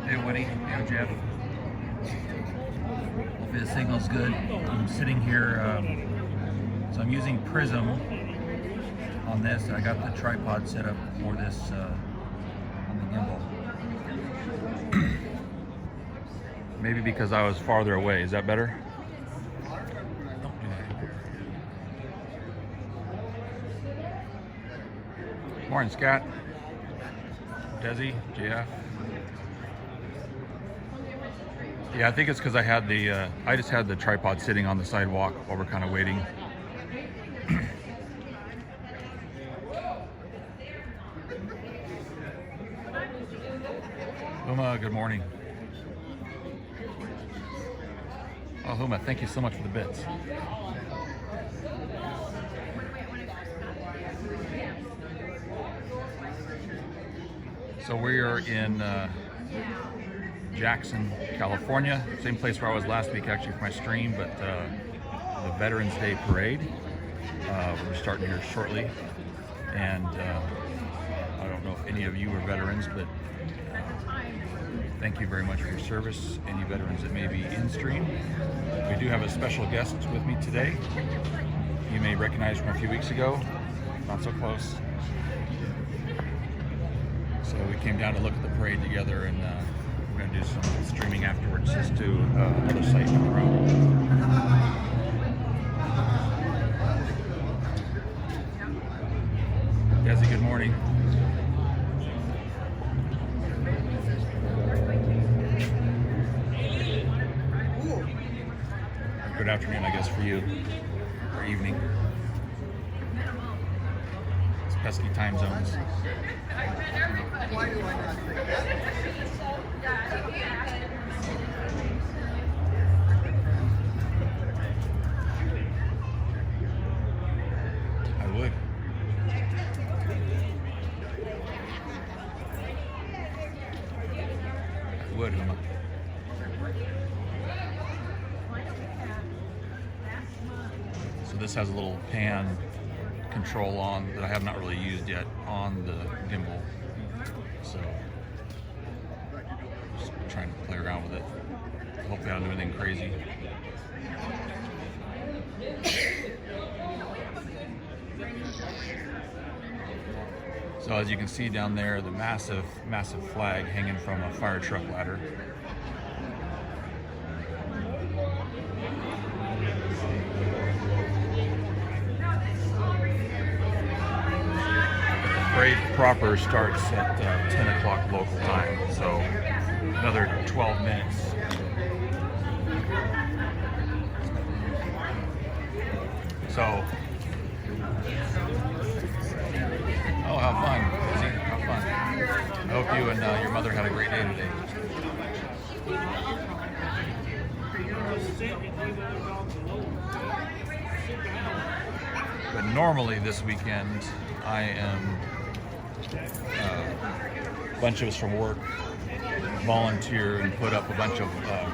Hey Woody, hey Jeff. Hopefully the signal's good. I'm sitting here, so I'm using Prism on this. I got the tripod set up for this on the gimbal. Maybe because I was farther away. Is that better? Don't do that. Morning, Scott. Desi, JF. Yeah, I think it's because I had the, I just had the tripod sitting on the sidewalk while we're kind of waiting. Huma, good morning. Oh, Huma, thank you so much for the bits. So we are in Jackson, California, same place where I was last week actually for my stream, but the Veterans Day Parade. We're starting here shortly, and I don't know if any of you are veterans, but thank you very much for your service. Any veterans that may be in stream. We do have a special guest that's with me today. You may recognize from a few weeks ago, not so close. So we came down to look at the parade together, and we're going to do some streaming afterwards just to another site on the road. Desi, good morning. Good afternoon, I guess, for you, or evening. It's pesky time zones. I would. I would, Huma. So this has a little pan control on that I have not really used yet on the gimbal. So just trying to play around with it. Hopefully I don't do anything crazy. So as you can see down there, the massive flag hanging from a fire truck ladder. The parade proper starts at 10 o'clock local time, so another 12 minutes. So, oh, have fun, Izzy, have fun. I hope you and your mother had a great day today. But normally this weekend, I am, a bunch of us from work volunteer and put up a bunch of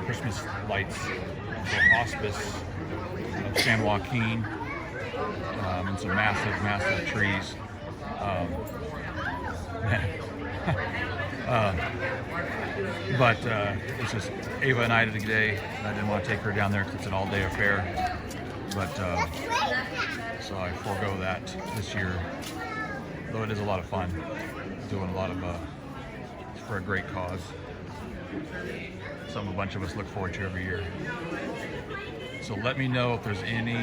Christmas lights for hospice of San Joaquin, and some massive trees. But it's just Ava and I today. I didn't want to take her down there because it's an all-day affair. But so I forego that this year. Though it is a lot of fun, doing a lot of for a great cause. Something a bunch of us look forward to every year. So let me know if there's any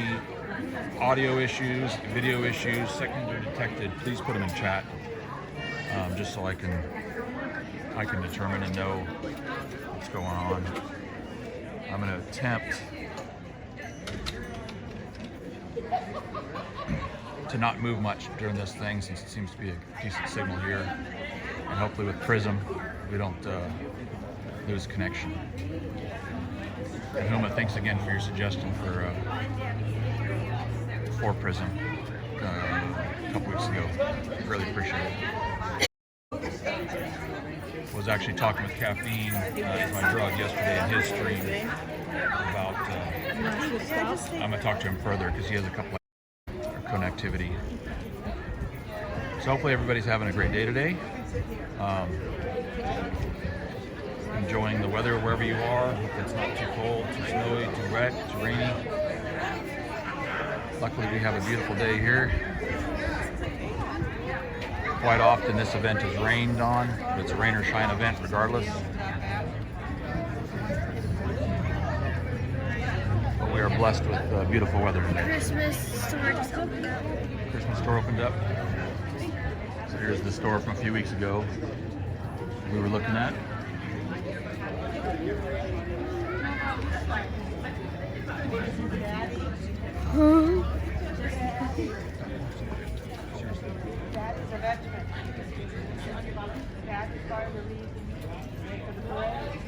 audio issues, video issues, secondary detected. Please put them in chat, just so I can determine and know what's going on. I'm going to attempt to not move much during this thing, since it seems to be a decent signal here. And hopefully with Prism, we don't lose connection. And Huma, thanks again for your suggestion for Prism a couple weeks ago. Really appreciate it. Was actually talking with Caffeine, my drug, yesterday in his stream about. I'm gonna talk to him further because he has a couple of connectivity. So hopefully everybody's having a great day today. Enjoying the weather wherever you are. It's not too cold, too snowy, too wet, too rainy. Luckily we have a beautiful day here. Quite often this event is rained on, but it's a rain or shine event regardless. But we are blessed with beautiful weather today. Christmas store just opened up. Christmas store opened up. So here's the store from a few weeks ago we were looking at.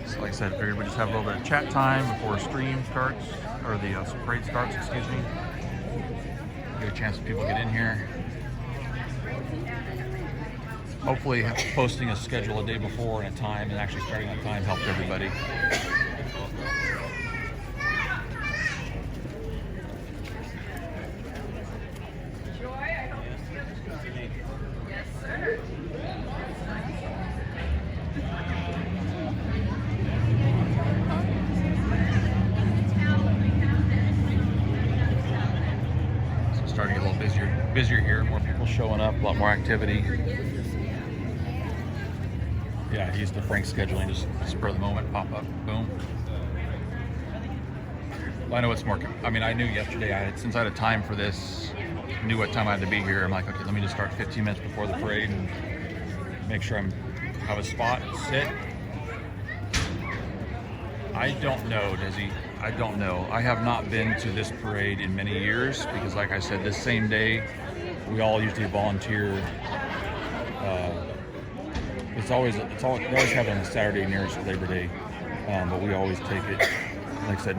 So like I said, figured we just have a little bit of chat time before stream starts, or the parade starts, excuse me. Get a chance for people to get in here. Hopefully posting a schedule a day before and a time, and actually starting on time helped everybody. Starting a little busier here, more people showing up, a lot more activity. Yeah, he used the Frank scheduling, just spur of the moment, pop up, boom. Well, I know it's more, I mean, I knew yesterday, since I had a time for this, knew what time I had to be here. I'm like, okay, let me just start 15 minutes before the parade and make sure have a spot, sit. I don't know, I don't know. I have not been to this parade in many years because, like I said, this same day, we all usually volunteer. They always have it on the Saturday nearest Labor Day, but we always take it. Like I said,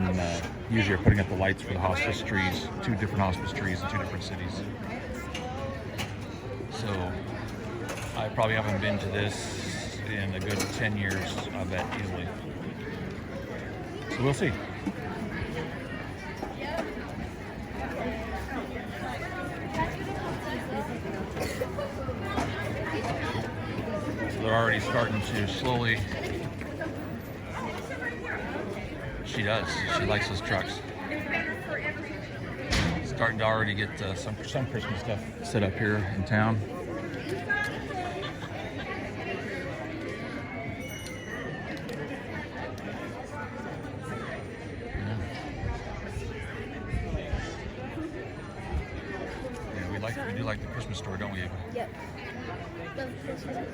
usually are putting up the lights for the hospice trees, 2 different hospice trees in 2 different cities. So I probably haven't been to this in a good 10 years, I bet, easily. So we'll see. So they're already starting to slowly. She does. She likes those trucks. Starting to already get some Christmas stuff set up here in town. We do like the Christmas store, don't we, Ava? Yep. Love Christmas.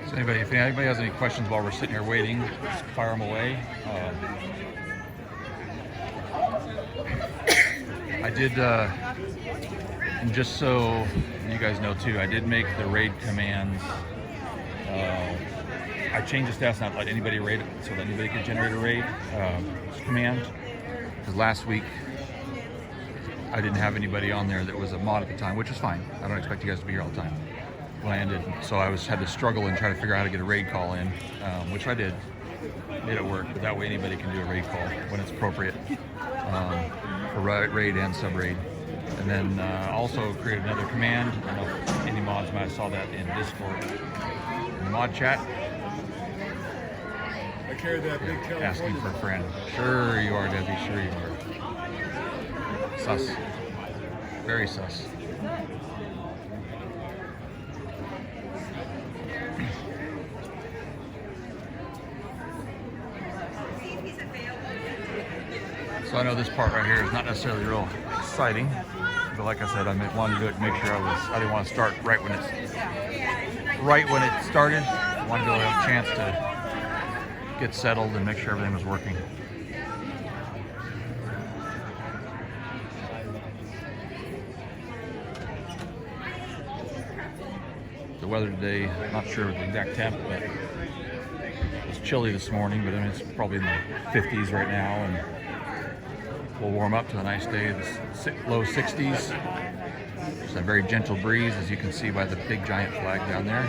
So if anybody has any questions while we're sitting here waiting, just fire them away. I did, and just so you guys know too, I did make the raid commands. I changed the stats not to let anybody raid it, so that anybody could generate a raid command. Because last week I didn't have anybody on there that was a mod at the time, which is fine. I don't expect you guys to be here all the time. When I ended, so I had to struggle and try to figure out how to get a raid call in, which I did. Made it work. That way anybody can do a raid call when it's appropriate for raid and sub raid. And then also created another command. I don't know if any mods might have saw that in Discord. In the mod chat. I carry that big California. Asking for a friend. Sure you are, Debbie. Sure you are. Sus. Very sus. So I know this part right here is not necessarily real exciting, but like I said, I wanted to do it to make sure I didn't want to start right when it's right when it started. I wanted to have a chance to get settled and make sure everything was working. The weather today, not sure the exact temp, but it's chilly this morning, but I mean it's probably in the 50s right now, and we'll warm up to a nice day. The low 60s. There's a very gentle breeze, as you can see by the big giant flag down there.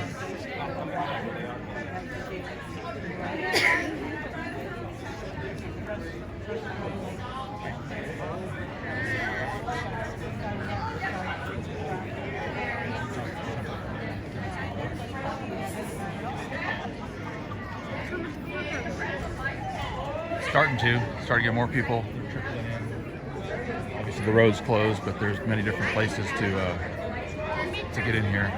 Starting to get more people trickling in. Obviously the road's closed, but there's many different places to get in here.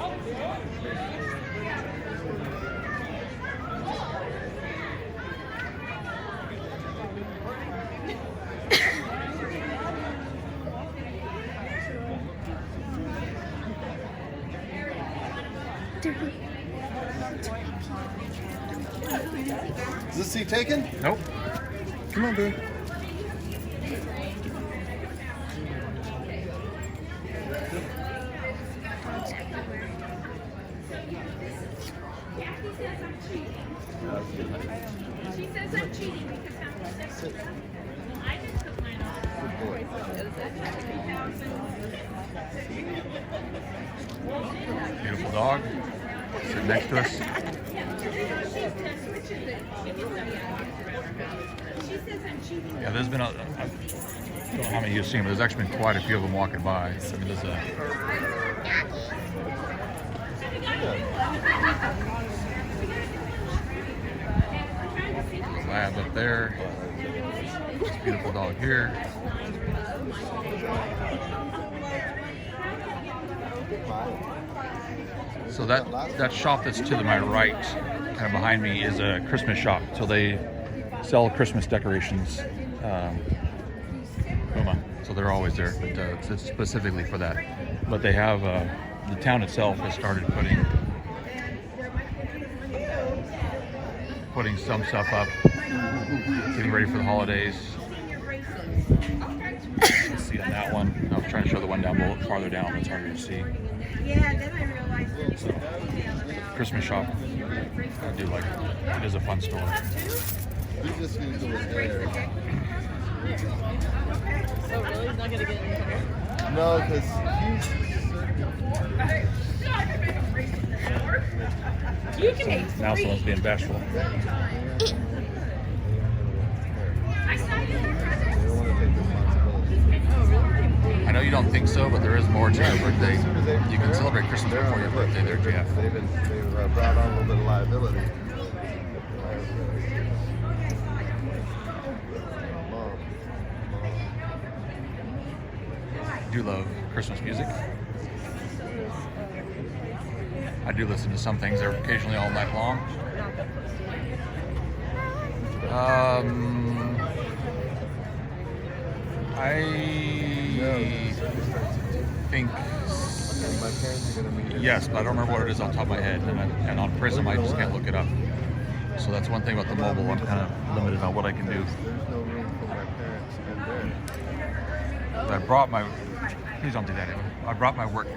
Is this seat taken? Nope. Come on, babe. She says I'm cheating because I just took mine off. Beautiful dog sitting next to us. Yeah, there's been I don't know how many you've seen, but there's actually been quite a few of them walking by. I mean, there's a lab up there. This beautiful dog here. So that shop that's to my right, kind of behind me, is a Christmas shop. So they sell Christmas decorations. So they're always there, but it's specifically for that. But they have the town itself has started putting some stuff up, getting ready for the holidays. Let's see on that one. I was trying to show the one down below, farther down. It's harder to see. Yeah, then I realized So, Christmas shop. I do like it. It is a fun store. He's just gonna go there. Oh, really? He's not gonna get in there? No, because You can make Now someone's being bashful. they don't want to take responsibility. I know you don't think so, but there is more to your birthday. You can celebrate Christmas before your birthday there, Jeff. They've brought on a little bit of liability. I do love Christmas music. I do listen to some things. They're occasionally all night long. I think My parents are gonna meet. yes, but I don't remember what it is off the top of my head. And on Prism, I just can't look it up. So that's one thing about the mobile. I'm kind of limited on what I can do. There's no room for my parents and there. I brought my. Please don't do that. Ava. I brought my work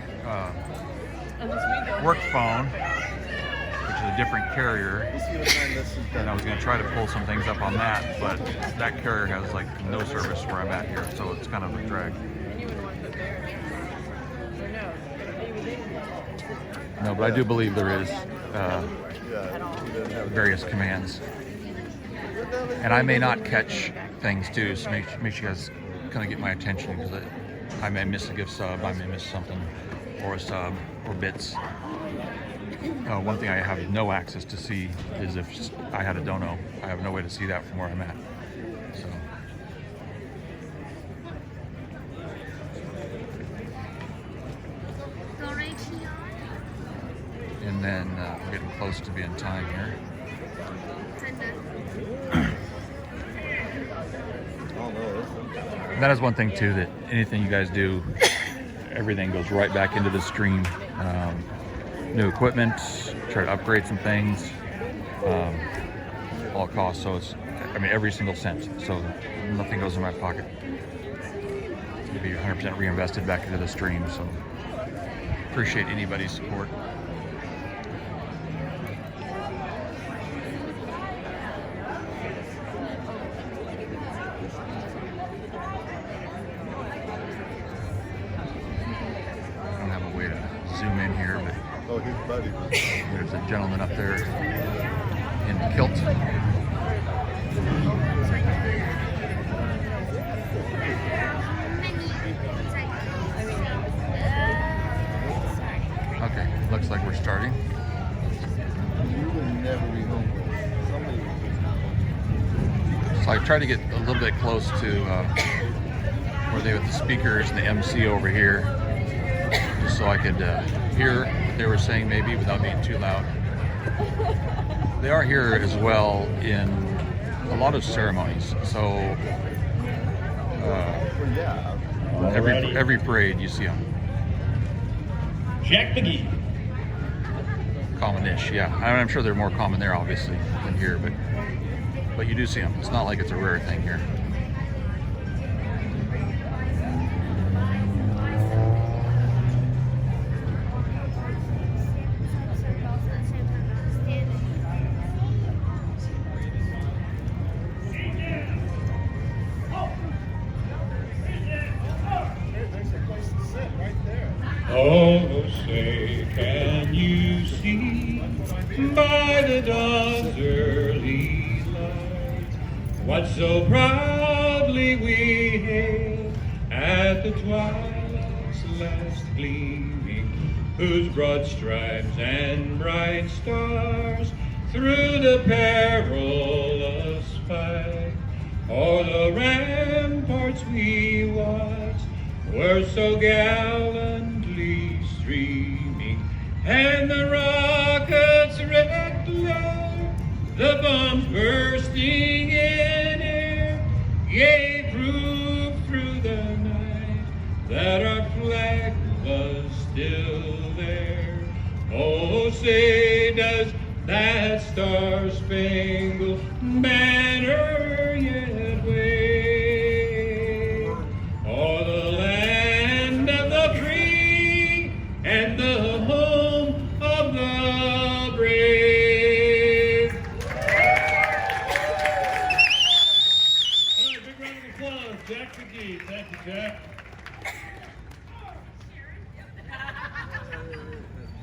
phone, which is a different carrier, We'll see what time this is and I done. was going to try to pull some things up on that, but that carrier has like no service where I'm at here, so it's kind of a drag. No, but I do believe there is Yeah, he doesn't have various commands, and I may not catch things too, so make sure you guys kind of get my attention, because I may miss a gift sub, I may miss something, or a sub, or bits. One thing I have no access to see is if I had a dono. I have no way to see that from where I'm at. So. And then we're getting close to being time here. Oh, no, And that is one thing too, that anything you guys do, everything goes right back into the stream. new equipment, try to upgrade some things, all costs. So it's, I mean, every single cent. So nothing goes in my pocket. It's going to be 100% reinvested back into the stream. So appreciate anybody's support. I don't have a way to zoom in here, but Oh, his buddy. there's a gentleman up there in a kilt. Okay, looks like we're starting. You would never be home. Somebody would. So I tried to get a little bit close to where they have the speakers and the MC over here, just so I could hear what they were saying maybe without being too loud. They are here as well in a lot of ceremonies. So Well, yeah. every parade you see them. Jack McGee. Common-ish, yeah. I'm sure they're more common there, obviously, than here, but you do see them. It's not like it's a rare thing here. There's a place to sit right there. Oh, say, can you see by the dawn's early light what so proudly we hailed at the twilight's last gleaming, whose broad stripes and bright stars through the perilous fight o'er the ramparts we watched were so gallantly streaming, and the rockets' red glare, the bombs bursting in air, gave proof through the night that our flag was still there. Oh, say does that star-spangled banner yet wave o'er the land of the free and the home of the brave? All right, big round of applause, Jack McGee. Thank you, Jack.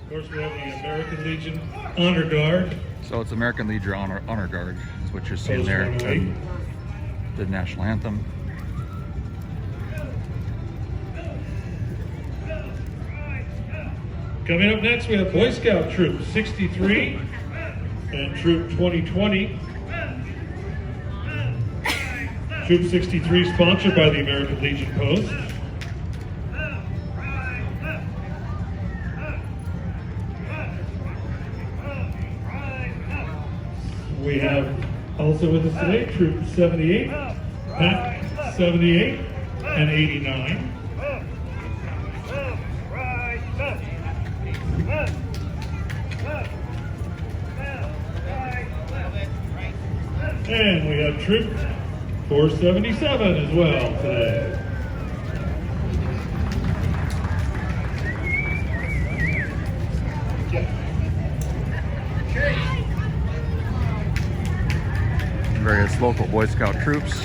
Of course, we have the American Legion Honor Guard. So it's American Legion Honor Guard. That's what you're seeing there. And the national anthem. Coming up next, we have Boy Scout Troop 63 and Troop 2020. Troop 63 sponsored by the American Legion Post. We have also with us today Troop 78, Pack 78, and 89. And we have Troop 477 as well today. Various local Boy Scout troops.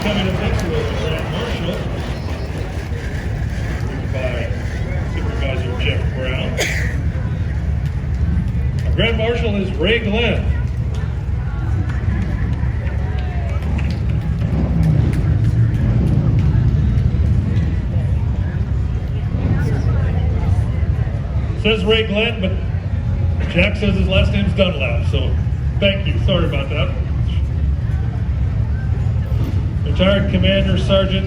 Coming up next we have the Grand Marshal by Supervisor Jeff Brown. Our Grand Marshal is Ray Glenn. Says Ray Glenn, but Jack says his last name's Dunlap, so thank you. Sorry about that. retired Commander Sergeant.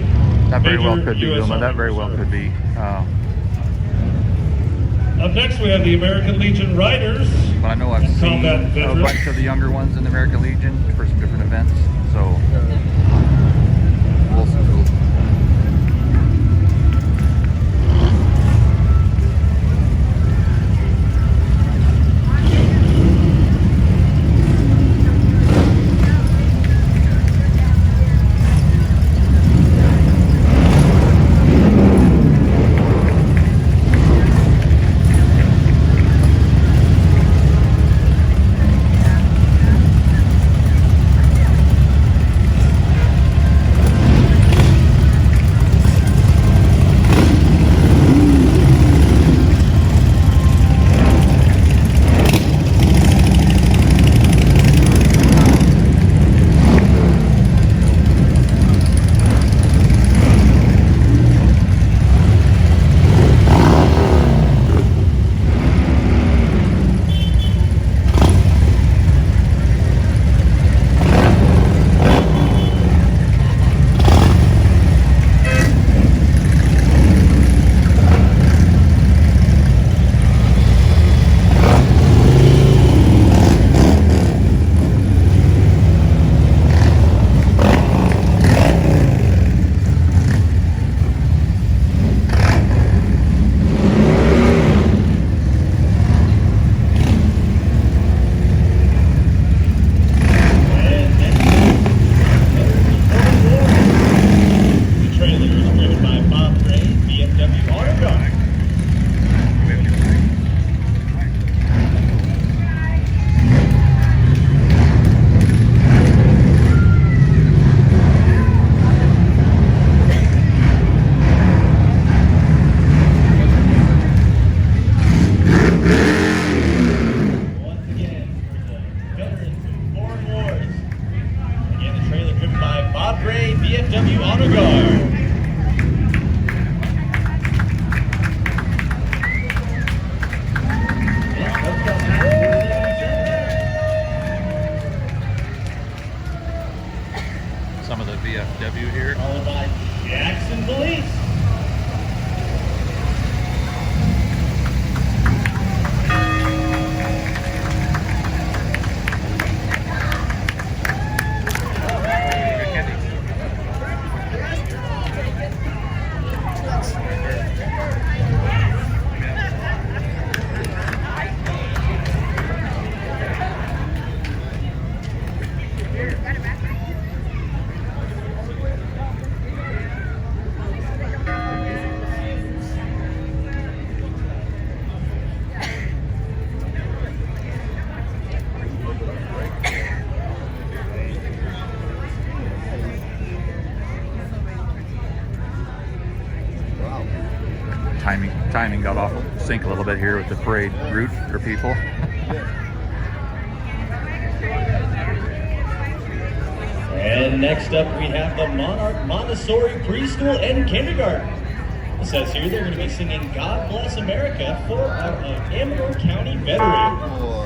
That very well Major could be, U.S. Wilma. That Army very well Reserve. could be. Up next, we have the American Legion Riders. But I know I've and seen combat a veterans. bunch of the younger ones in the American Legion for some different events. So we'll see. VFW Honor Guard. Some of the VFW here. Followed by Jackson Police. Timing got off sync a little bit here with the parade route for people. And next up we have the Monarch Montessori Preschool and Kindergarten. It says here they're going to be singing God Bless America for our Amador County veteran.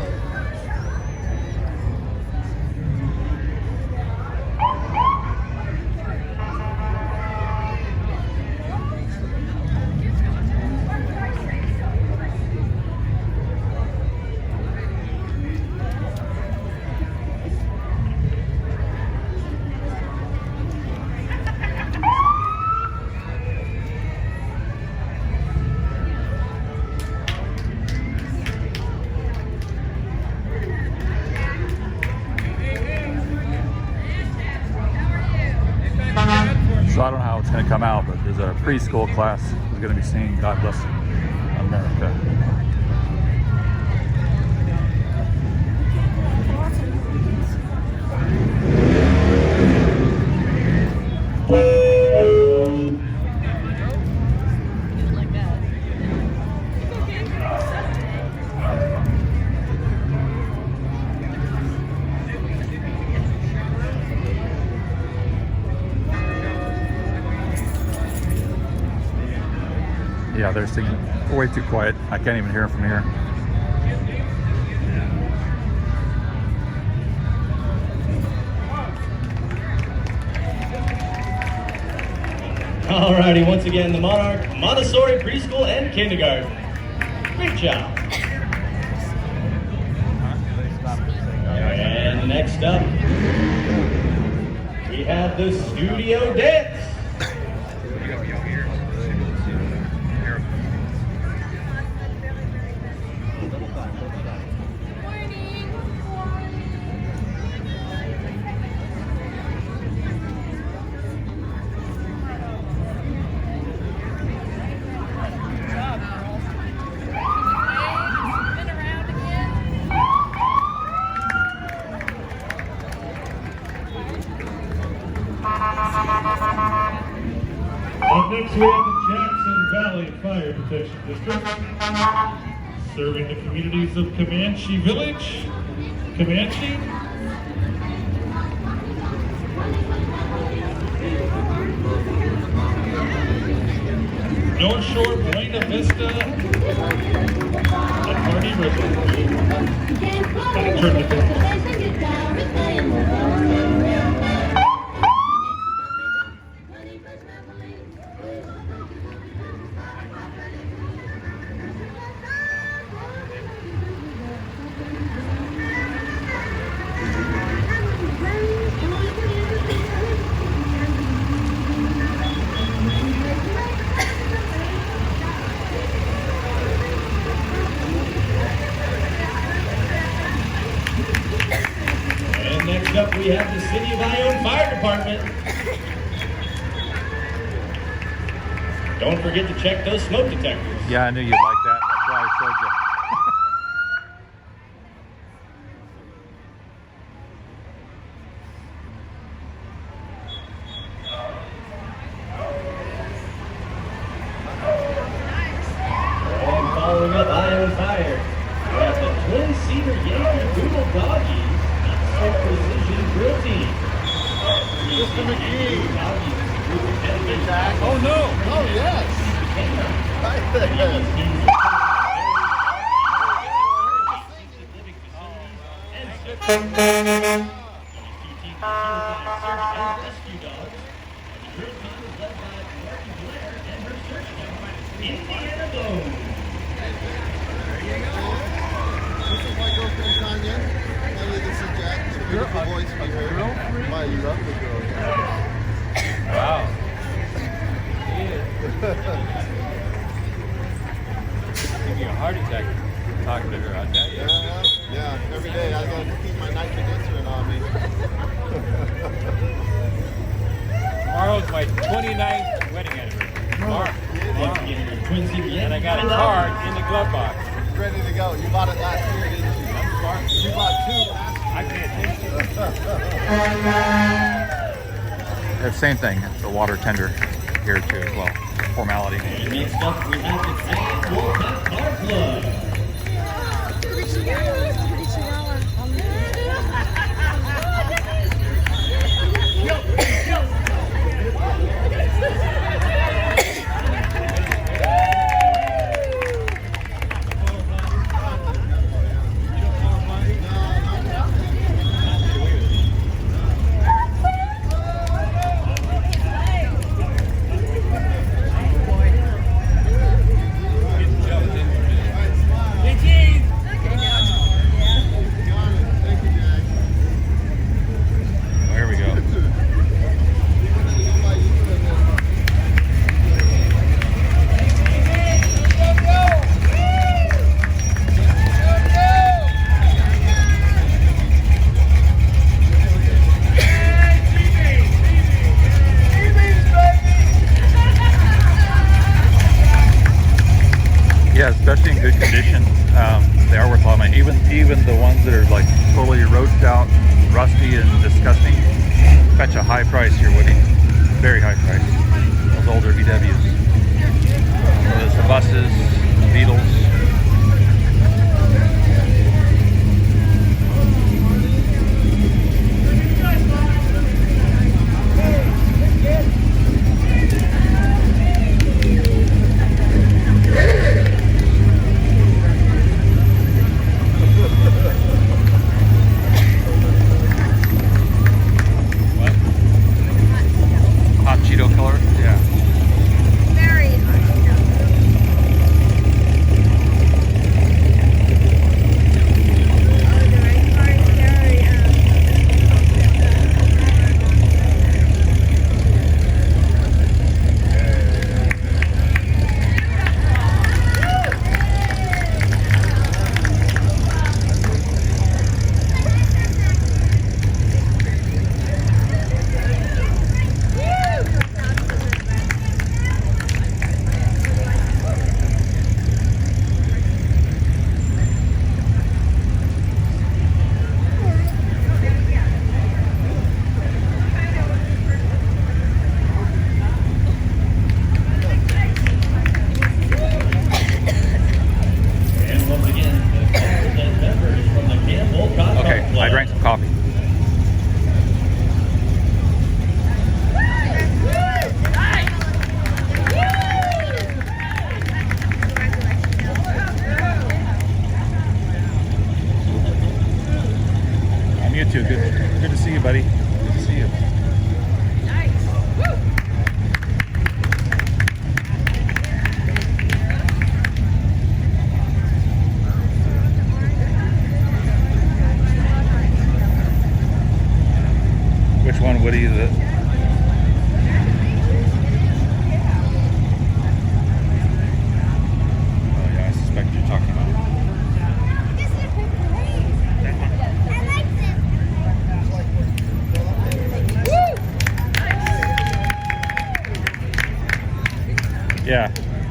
So I don't know how it's going to come out, but there's a preschool class who's going to be singing God Bless America. Like that. Yeah, they're singing way too quiet. I can't even hear them from here. Alrighty, once again, the Monarch Montessori Preschool and Kindergarten. Great job. And next up, we have the Studio Dance. Up next we have the Jackson Valley Fire Protection District, serving the communities of Comanche Village, Comanche, North Shore, Buena Vista, and Hardy River. Gotta turn the page. And next up, we have the City of Ione Fire Department. Don't forget to check those smoke detectors. Yeah, I knew you'd like that. That's why I showed you. And following up Ione Fire, we have the twin-seater Yankee Doodle Doggies, Not So Precision Drill Team. Mr. McGee. Oh no! Oh, yes. Right there. This is my girlfriend Tanya. Tanya, this is Jack. It's a beautiful voice we heard. My lovely girl. Wow. Give you a heart attack talking to her, I tell you. Yeah, every day I gotta keep my nitroglycerin on me. Tomorrow's my 29th wedding anniversary. Tomorrow. And I got a card in the glove box. It's ready to go. You bought it last year, didn't you? I'm smart. You bought two last I pay attention. Same thing. The water tender here too as well. Formality. And next up, we have the San Wolfpack Car Club. Yeah, especially in good condition. They are worth a lot of money. Even the ones that are like totally roached out, rusty and disgusting, fetch a high price here, Woody. Very high price. Those older VWs. There's the buses, the Beetles. Hot Cheeto color? Yeah. see that. Oh yeah, I suspect what you're talking about. That one.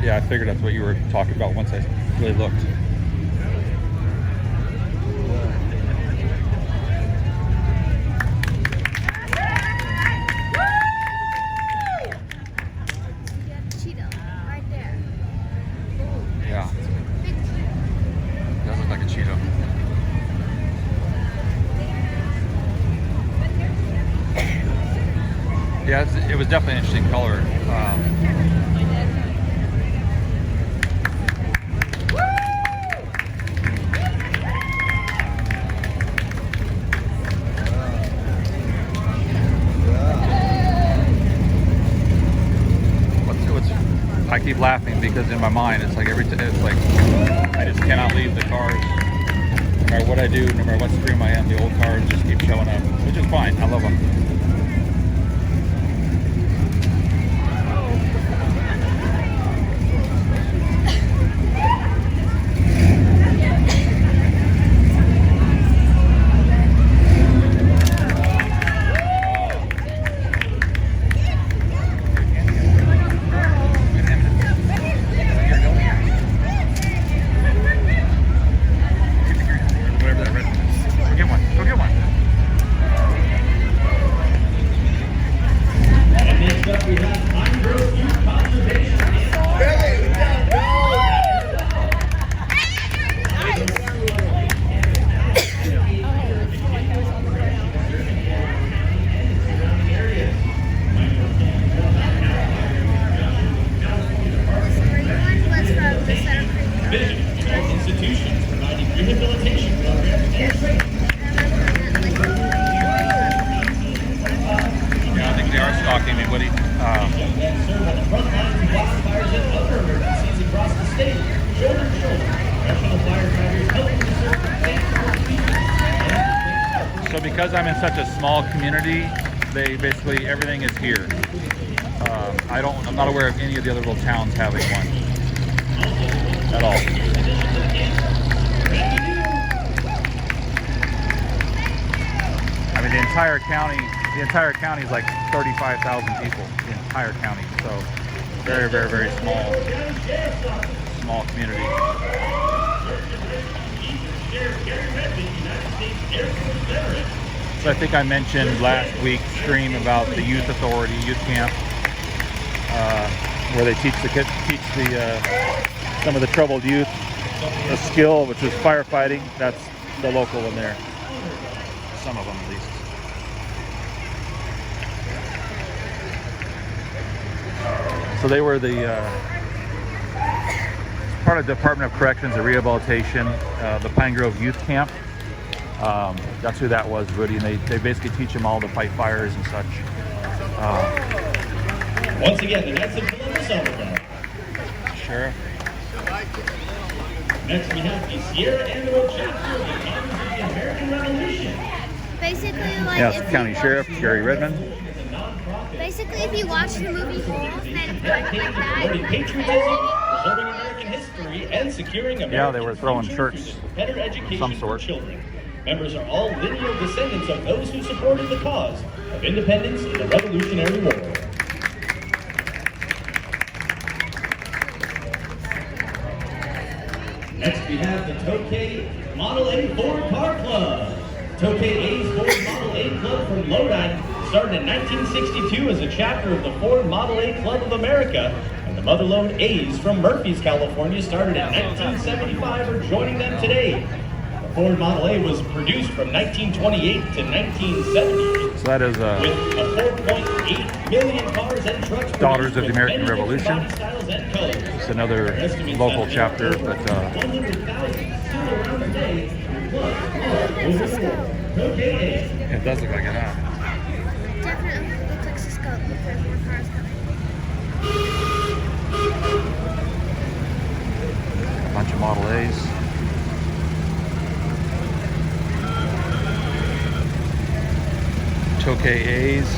Yeah, I figured that's what you were talking about once I really looked. Yeah. Does look like a Cheeto. Yeah, it was definitely an interesting color. I keep laughing because in my mind it's like it's like I just cannot leave the cars. No matter what I do, no matter what stream I am, the old cars just keep showing up, which is fine. I love them. Institutions providing rehabilitation programs and training. Yeah, I think they are stalking me, Woody. Young men serve on the front lines of wildfires and other emergencies across the state, shoulder to shoulder. Professional firefighters helping to serve the So because I'm in such a small community, basically everything is here. I'm not aware of any of the other little towns having one at all. I mean, the entire county is like 35,000 people. The entire county, so very, very, very small community. So I think I mentioned last week's stream about the youth authority, youth camp, where they teach some of the troubled youth a skill, which is firefighting. That's the local one there. Some of them, at least. So they were the part of the Department of Corrections and Rehabilitation, the Pine Grove Youth Camp. That's who that was, Rudy. And they basically teach them all to fight fires and such. Once again, the Knights of Columbus Overground. Sure. Next, we have the Sierra Antelope chapter of the Daughters of the American Revolution. Basically, like Yes, if County you Sheriff Jerry Redmond. Basically, if you watch the movie Holes, then it's kind of like Promoting that. patriotism, preserving American history, and securing American Yeah, they were throwing future shirts through better education some for sort. children. Members are all lineal descendants of those who supported the cause of independence in the Revolutionary War. Next, we have the Tokay Model A Ford Car Club. Tokay A's Ford Model A Club from Lodi started in 1962 as a chapter of the Ford Model A Club of America, and the Motherlode A's from Murphys, California started in 1975 are joining them today. The Ford Model A was produced from 1928 to 1970. So that is With 4.8 million cars and trucks Daughters produced of the with American many different Revolution. body styles and colors. it's another local chapter, but 100,000 still around today. Plus, over the world. Tokay. it does look like it, huh? Definitely looks like Cisco. Look, there's more cars coming. A bunch of Model A's. Tokay A's.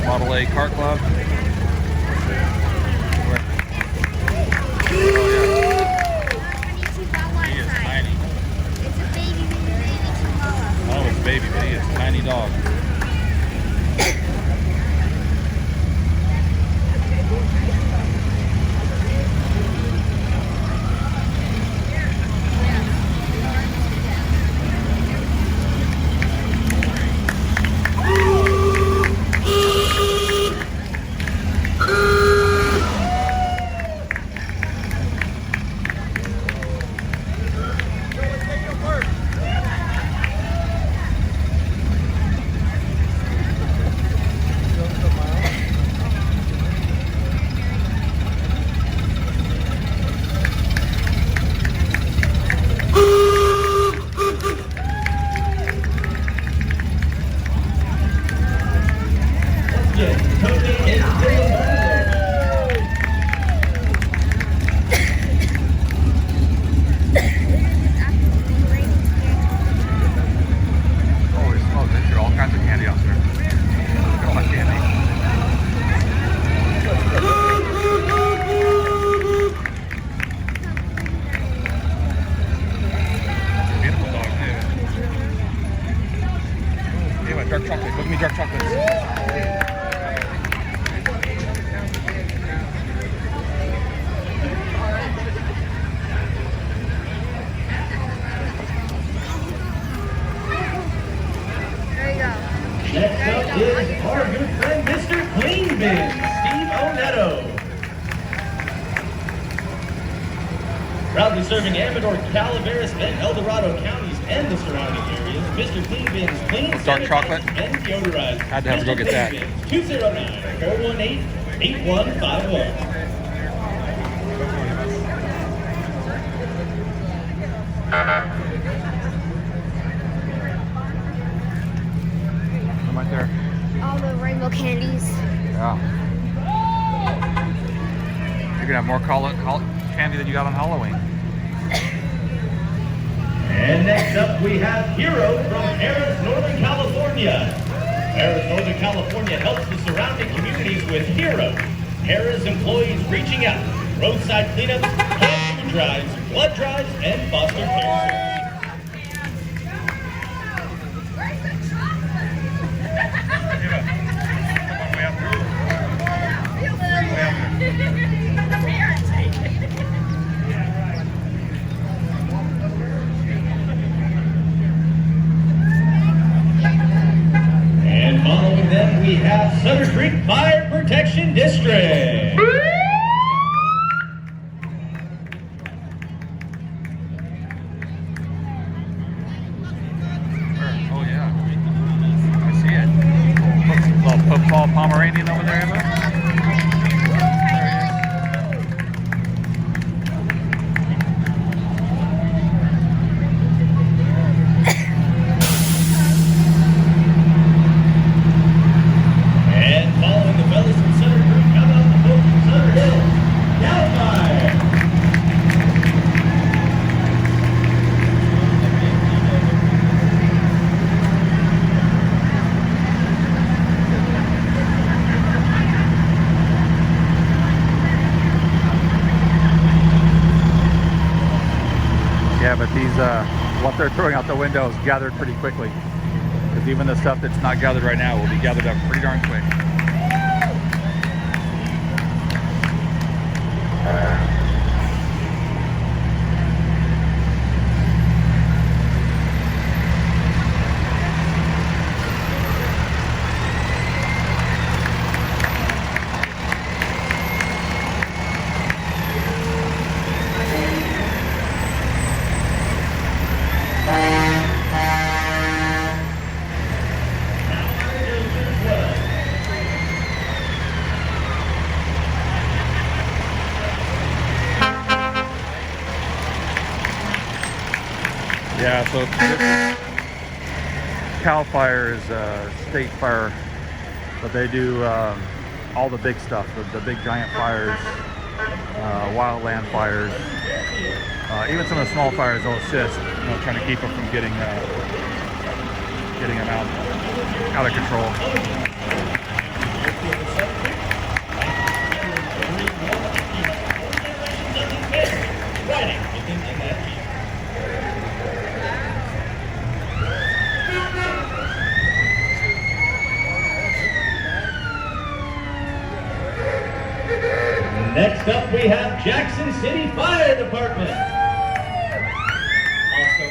Model A Car Club. He is tiny. It's a baby chihuahua. Oh, it's a baby, but he is a tiny dog. Dark chocolate. Look at me, dark chocolates. There you go. Next up is our good friend, Mr. Clean Bin, Steve Onetto. Proudly serving Amador, Calaveras, and El Dorado counties and the surrounding areas, Mr. Clean Bin's clean, Dark chocolate. and deodorized. Had to have to go get that. 209-418-8151. I'm right there. All the rainbow candies. Yeah. You're gonna have more candy than you got on Halloween. And next up we have Hero from Harris, Northern California. Harris, Northern California helps the surrounding communities with Hero. Harris employees reaching out, roadside cleanups, cancer drives, blood drives, and foster care services. And following them, we have Sutter Creek Fire Protection District. Oh yeah. I see it. Little football Pomeranian over there, Eva. And following the fellas from Sutter Creek, how about the folks from Sutter Hill? Cal Fire. Yeah, but these, what they're throwing out the window is gathered pretty quickly. Because even the stuff that's not gathered right now will be gathered up pretty darn quick. Yeah, so CAL FIRE is a state fire, but they do all the big stuff, the big giant fires, wildland fires, even some of the small fires they'll assist, trying to keep them from getting them out of control. Next up, we have Jackson City Fire Department. Also,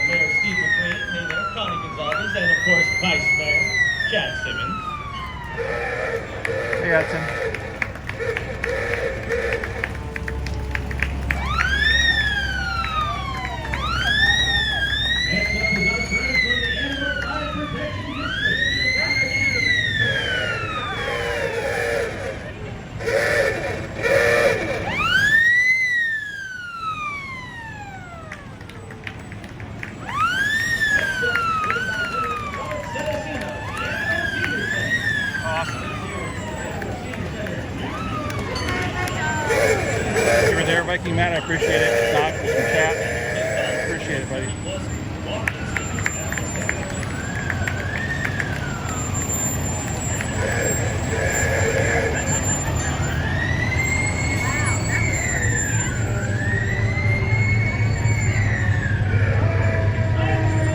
Mayor Steve McLean, hey there, Connie Gonzalez, and of course, Vice Mayor Chad Simmons. Hey, Hudson. Next up is our friends from the Animal Fire Protection District. You were there, Viking Matt. I appreciate it. Doc, with some chat. Appreciate it, buddy.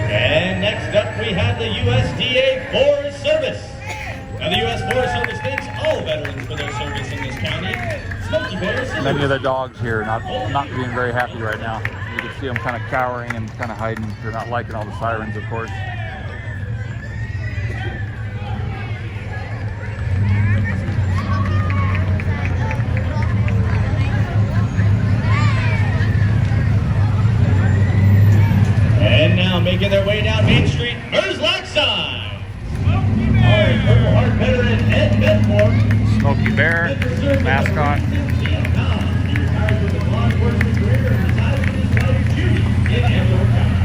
And next up, we have the USDA Forest Service. Now, the U.S. Forest Service thanks all veterans for their service in this county. Smoky Bear Service. Many of the dogs here not being very happy right now. You can see them kind of cowering and kind of hiding. They're not liking all the sirens, of course. And now making their way down Main Street, Mers Lakeside. Our Purple Heart veteran Ed Bedford. Smoky Bear, mascot. He retired with a law enforcement career and decided to his wife Judy in Amarillo County.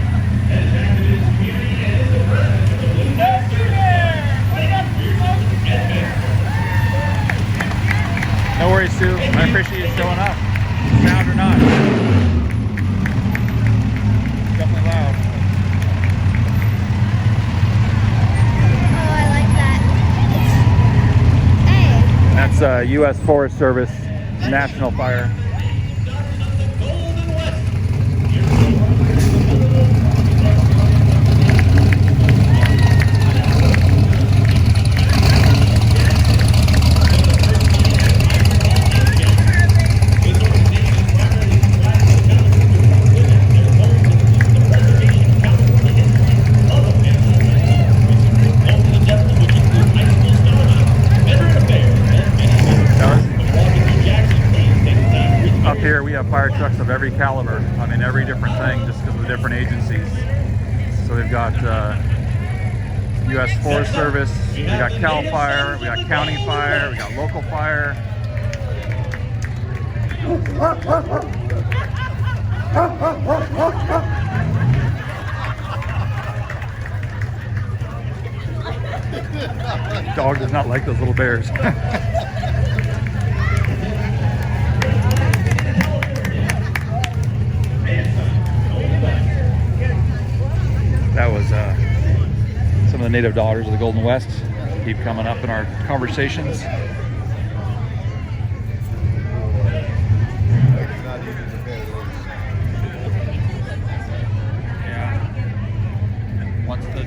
Ed is active in his community and is the president of the Blue Dog Service. No worries, Sue. I appreciate you showing up. Sound or not. Definitely loud. Oh, I like that. Hey. That's U.S. Forest Service National Fire. Up here we have fire trucks of every caliber. I mean, every different thing, just because of the different agencies. So we've got U.S. Forest Service, we got Cal Fire, we got County Fire, we got local fire. Dog does not like those little bears. That was some of the native daughters of the Golden West. Keep coming up in our conversations. Yeah. Once the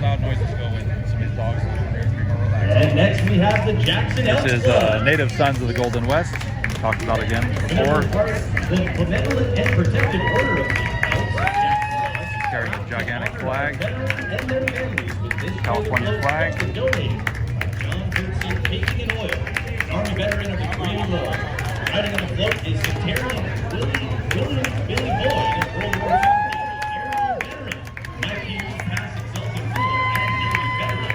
loud noises go in, some of these dogs will be more relaxed. And next we have the Jackson Elks This is Club. Native Sons of the Golden West. Talked about again before. The benevolent and protective order of the Elks. Carrying a gigantic flag. And their families with this California flag. donated by John Curtsy Baking and Oil, an Army veteran of the Korean War. Riding on the float is Secretariat Billy Boyd, World War II airman veteran. Mike Hughes, past exalted ruler and Navy veteran.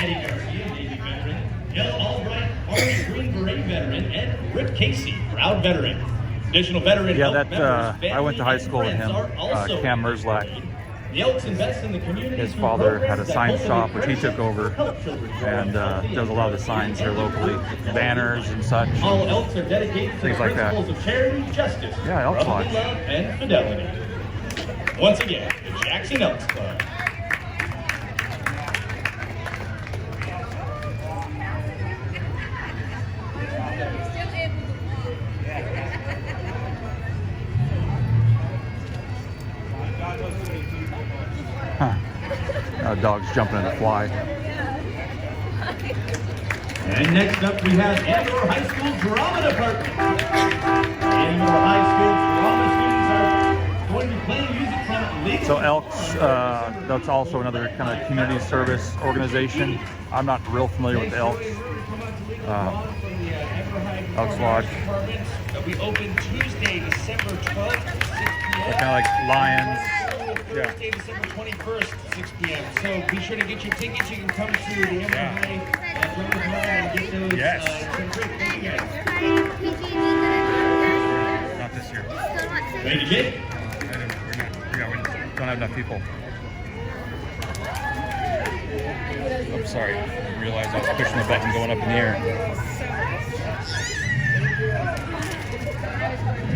Eddie Garcia, Navy veteran. Bill Albright, Army Green Beret veteran, and Rick Casey, proud veteran. Additional veteran Yeah, Elk that members, I went to high school with friends him, are also Cam Merzlak. The Elks invest in the community. His father had a sign shop, which he took over, and does a lot of the signs here locally, banners and such. All Elks are dedicated to Things the like that. principles of charity, justice, Yeah, Elks brotherly Lodge. love, and fidelity. Once again, the Jackson Elks Club. Huh. Dog's jumping in a fly. And next up, we have Andover High School Drama Department. Andover High School drama students are going to be playing music from Legal. So Elks, that's also another kind of community service organization. I'm not real familiar with the Elks. Elks Lodge. We open Tuesday, December 12th, 6 p.m. Kind of like Lions. Yeah. Thursday, December 21st, 6 p.m. So be sure to get your tickets. You can come to the Andover High Drama Department and get those. Yes. Thank you guys. Not this year. Ready to get? We don't have enough people. I'm sorry. I didn't realize I was pushing the button going up in the air.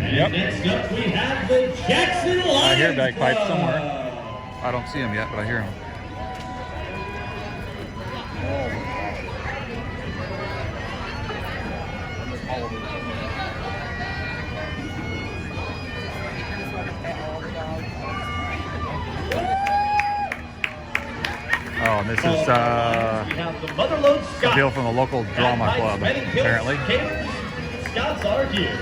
Yep. Next up, we have the Jackson Lions. I hear bagpipes somewhere. I don't see them yet, but I hear them. Oh, and this is we have the Motherlode a Scots. deal from the local drama club, apparently. Scots are here.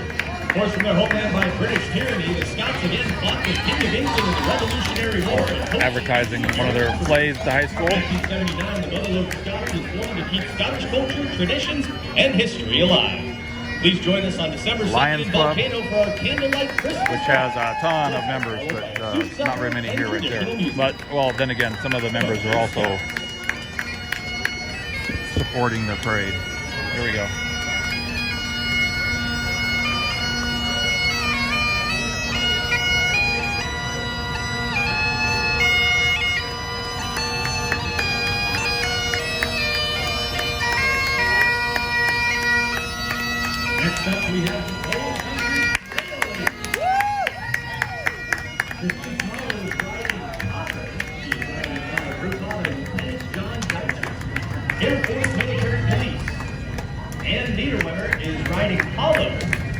Forced from their homeland by British tyranny, the Scots again fought the King of England in the Revolutionary War. Advertising one of their plays to high school. In 1979, the Motherlode Scots was formed to keep Scottish culture, traditions, and history alive. Please join us on December 2nd Lions in Club, Volcano for our Candlelight Christmas. which has a ton of members, but not very many here right there. But, well, then again, some of the members are also supporting the parade. Here we go. Next up, we have the Old Country Sailors. Christine Powell is riding Copper. She's riding on her father, Lieutenant John Dutchess. Air Force Military Police. Ann Niederweber is riding Hollow.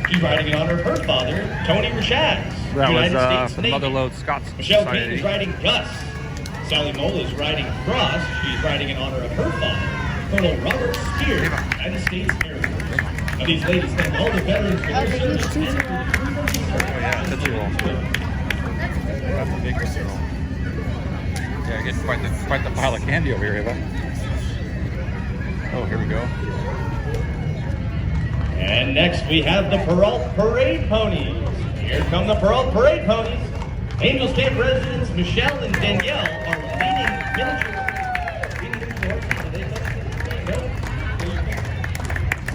She's riding in honor of her father, Tony Rashads. That United was States the Navy. Motherlode Scots Michelle King Society. is riding Gus. Sally Mole is riding Frost. She's riding in honor of her father, Colonel Robert Spear, United States Air Force. Now, these ladies thank all the veterans for their service and for the freedom to serve. Oh yeah, Tootsie Roll. That's a big Tootsie Roll. Yeah, I get quite the pile of candy over here, Eva. Oh, here we go. And next we have the Peralt Parade Ponies. Here come the Peralt Parade Ponies. Angels Camp residents Michelle and Danielle are leading miniature.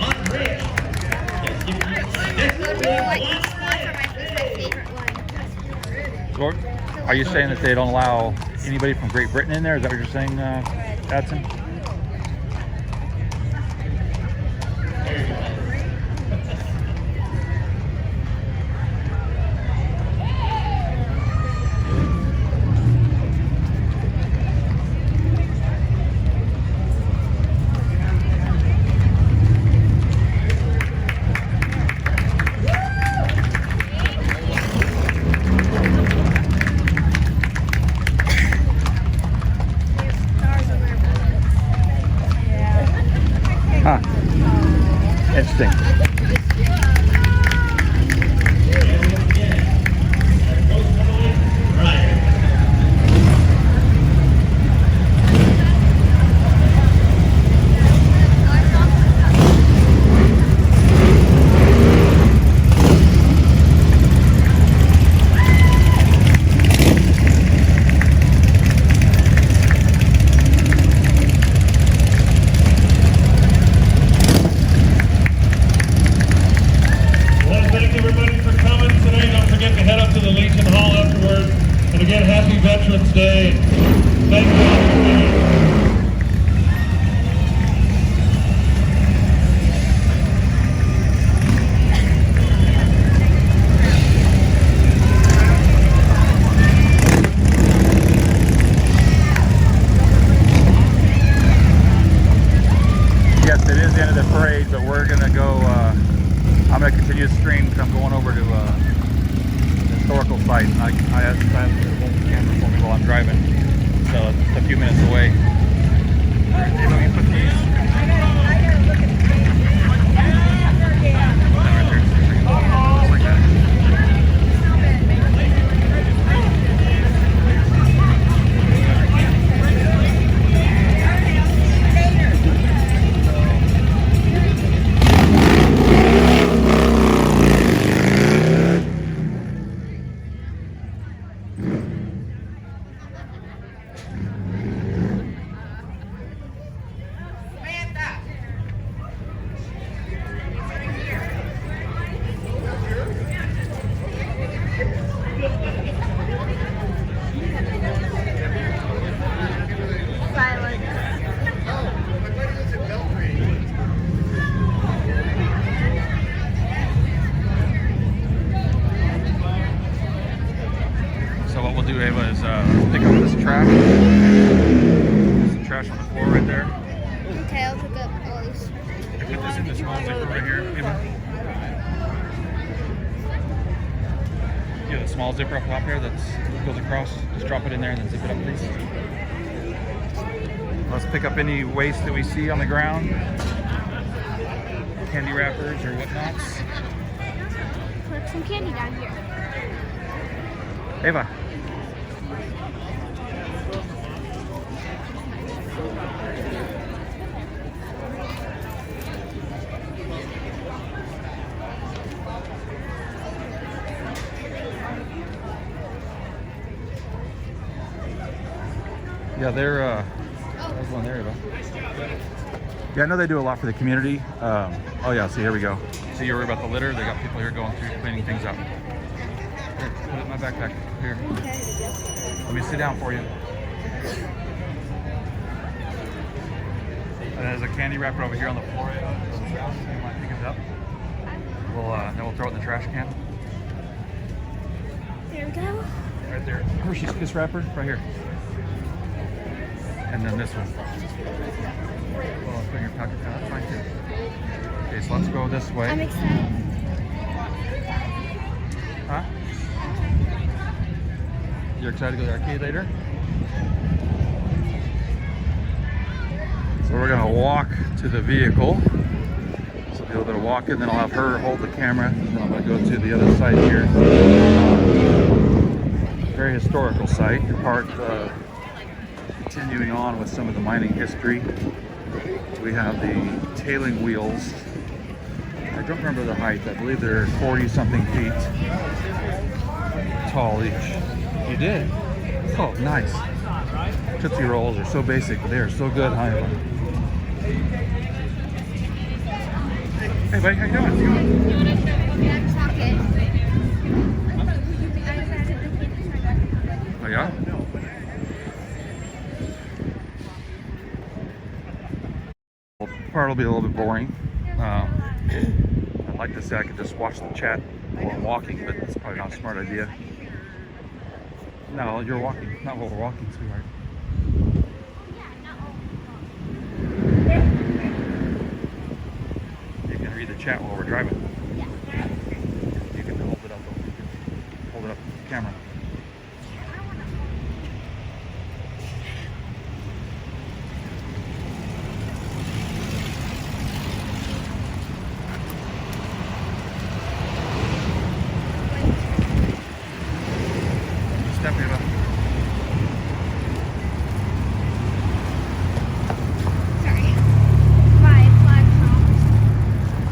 On Rich. Yes, give me So, are you saying that they don't allow anybody from Great Britain in there? Is that what you're saying, Adson? Huh. Interesting. Thank everybody for coming today. Don't forget to head up to the Legion Hall afterwards. And again, happy Veterans Day. Thank you all for being. Yes, it is the end of the parade, but we're gonna go. I'm gonna continue to stream because I'm going over to the historical site. I asked to hold the camera for me while I'm driving, so it's a few minutes away. Let me put these. put this in the small zipper right here, Ava? Yeah, the small zipper up top here that goes across. Just drop it in there and then zip it up, please. Let's pick up any waste that we see on the ground. Candy wrappers or whatnots. Put some candy down here. Ava. Yeah, they're, there's one there, Eva. Yeah, I know they do a lot for the community. Oh yeah, see, here we go. See, you worry about the litter? They got people here going through cleaning things up. Here, put it in my backpack. Here. Let me sit down for you. And there's a candy wrapper over here on the floor, Eva. You want to pick it up? Then we'll throw it in the trash can. There we go. Right there. Hershey's Kiss wrapper, right here. And then this one. Well, put in your pocket. That's fine too. Okay, so let's go this way. I'm excited. Huh? You're excited to go to the arcade later? So we're gonna walk to the vehicle. So we'll be able to walk in, then I'll have her hold the camera, and then I'm gonna go to the other side here. Very historical site. Part continuing on with some of the mining history. We have the tailing wheels. I don't remember the height. I believe they're 40-something feet tall each. You did? Oh, nice. Tootsie Rolls are so basic, but they are so good, huh? Hey, buddy, how you doing? You want to show me that socket? Oh, yeah? Well, part will be a little bit boring. I'd like to say I could just watch the chat while I'm walking, but that's probably not a smart idea. No, you're walking, not while we're walking, sweetheart. You can read the chat while we're driving. You can hold it up. Hold it up to the camera. Step it up. Sorry. My flag dropped.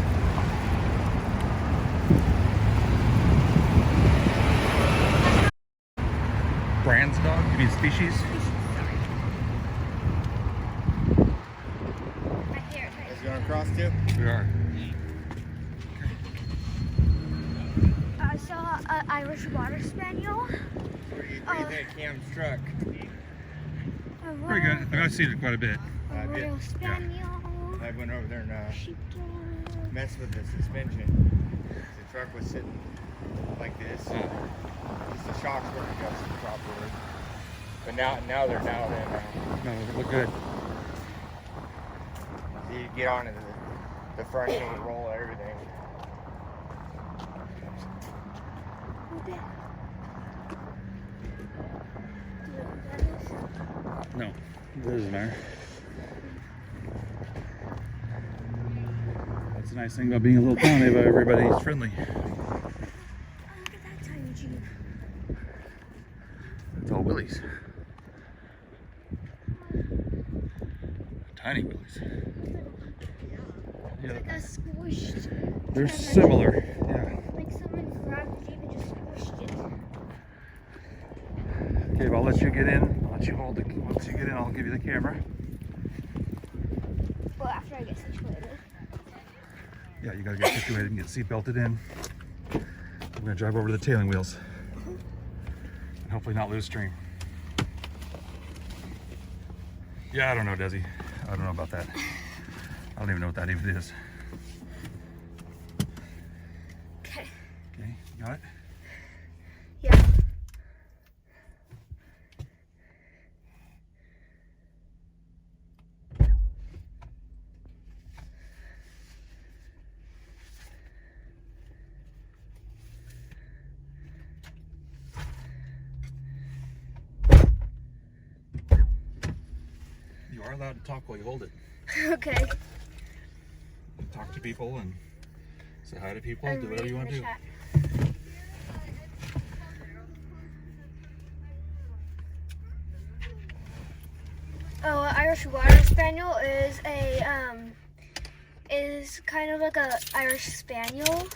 Brands dog? You mean species? Right here. Guys going across too? We are. I saw an Irish water spaniel. What do you think Cam's truck? Pretty good. I've seen it quite a bit. A royal spaniel. I went over there and Sheepdog. messed with the suspension. The truck was sitting like this. Just the shocks weren't adjusted properly. But now they're dialed in now. No, they look good. So you get on into the front and you roll everything. Okay. No, it doesn't matter. That's the nice thing about being a little town, Ava. Everybody's friendly. Look at that tiny Jeep. It's all Willys. Tiny Willys. Yeah, Like a squished. they're similar. Yeah. Like someone grabbed the Jeep and just squished it. Okay, well, I'll let you get in. I'll let you hold it. Once you get in, I'll give you the camera. Well, after I get situated. Yeah, you gotta get situated and get seat belted in. We're gonna drive over to the tailing wheels. And hopefully not lose stream. Yeah, I don't know, Desi. I don't know about that. I don't even know what that even is. Okay. Okay, got it? Yeah. are allowed to talk while you hold it. Okay. Talk to people and say hi to people. I'm Do whatever you want to reading do. the chat. Oh, Irish Water Spaniel is is kind of like a Irish Spaniel,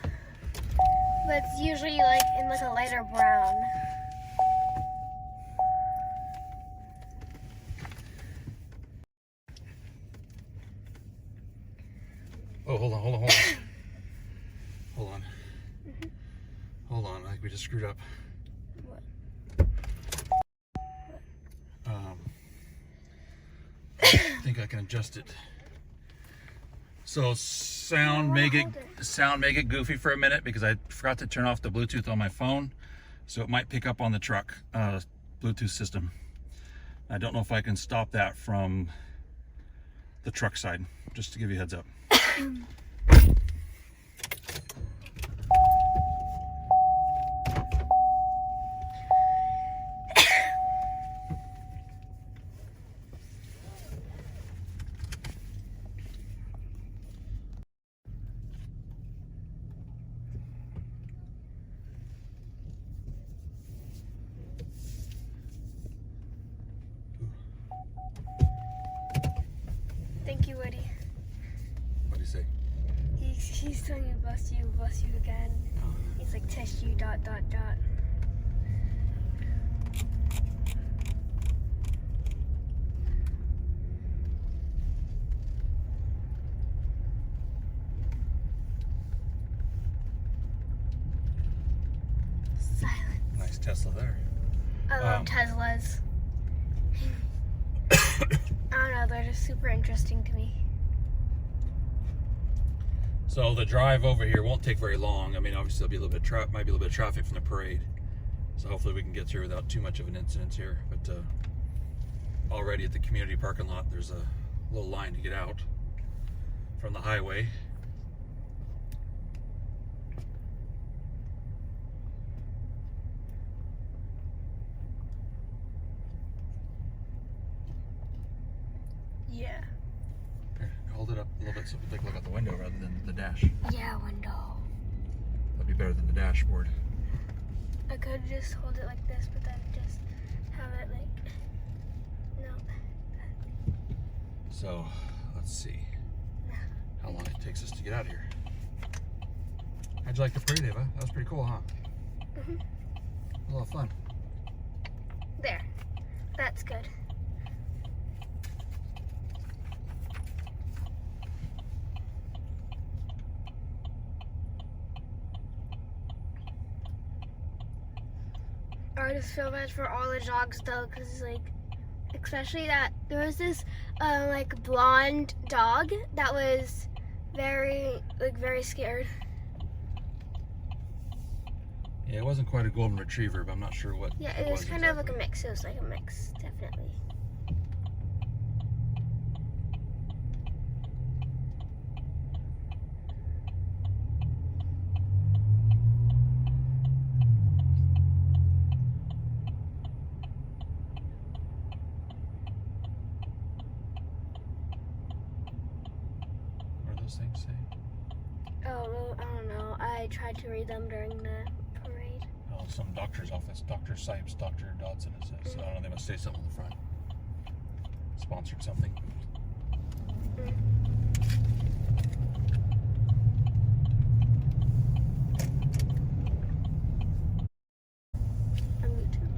but it's usually like in like a lighter brown. Oh, hold on. Hold on. Hold on, I think we just screwed up. What? I think I can adjust it. So sound make it goofy for a minute because I forgot to turn off the Bluetooth on my phone, so it might pick up on the truck Bluetooth system. I don't know if I can stop that from the truck side, just to give you a heads up. Thank you, Woody. What do you say? He's telling me bless you again. He's like test you ... Silence. Nice Tesla there. I love Teslas. I don't know, they're just super interesting to me. So the drive over here won't take very long. I mean, obviously there'll be a little bit of might be a little bit of traffic from the parade. So hopefully we can get through without too much of an incident here. But already at the community parking lot, there's a little line to get out from the highway. Yeah. Here, hold it up a little bit so we take a look out the window rather than the dash. Yeah, window. That'd be better than the dashboard. I could just hold it like this, but then just have it like, no. So let's see how long it takes us to get out of here. How'd you like the parade, Ava? That was pretty cool, huh? Mhm. A lot of fun. There. That's good. I just feel bad for all the dogs though, because like, especially that there was this like blonde dog that was very scared. Yeah, it wasn't quite a golden retriever, but I'm not sure what. Yeah, it was kind of like a mix. It was like a mix, definitely. What do those things say? Oh, well, I don't know. I tried to read them during the parade. Oh, some doctor's office. Dr. Sipes, Dr. Dodson, it says. So I don't know, they must say something on the front. Sponsored something. On YouTube.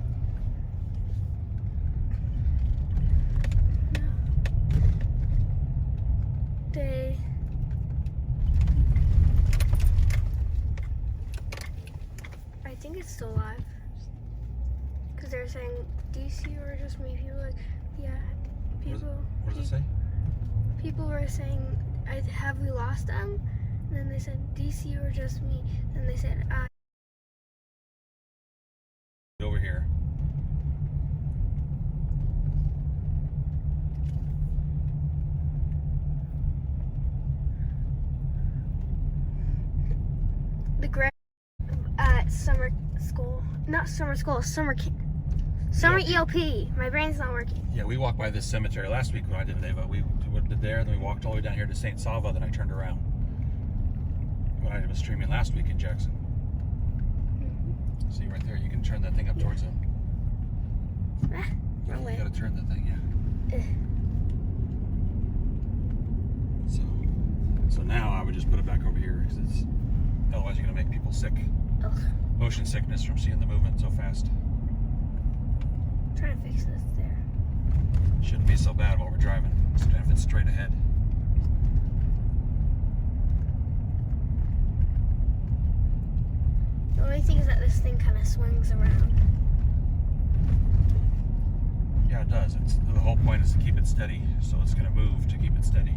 They. I think it's still live. Because they're saying, DC or just me? People were like, yeah. People. What does it say? People were saying, have we lost them? And then they said, DC or just me? Then they said, Over here. the grad at summer school, not summer school, Summer ELP. My brain's not working. Yeah, we walked by this cemetery last week when I did Ava. We did there, then we walked all the way down here to St. Sava, then I turned around when I was streaming last week in Jackson. See right there, you can turn that thing up towards them. Wrong way. You gotta turn the thing, yeah. So now I would just put it back over here because it's otherwise you're gonna make people sick. Ugh. Motion sickness from seeing the movement so fast. I'm trying to fix this there. Shouldn't be so bad while we're driving, especially if it's straight ahead. The only thing is that this thing kind of swings around. Yeah, it does. The whole point is to keep it steady, so it's going to move to keep it steady.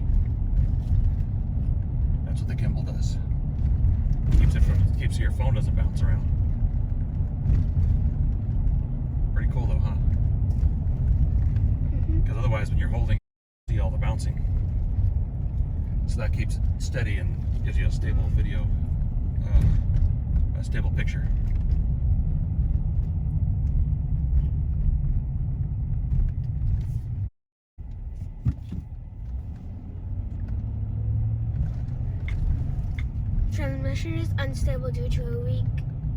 That's what the gimbal does. Keeps your phone doesn't bounce around. Pretty cool though, huh? Because otherwise, when you're holding, you see all the bouncing. So that keeps it steady and gives you a stable video, a stable picture. Transmission is unstable due to a weak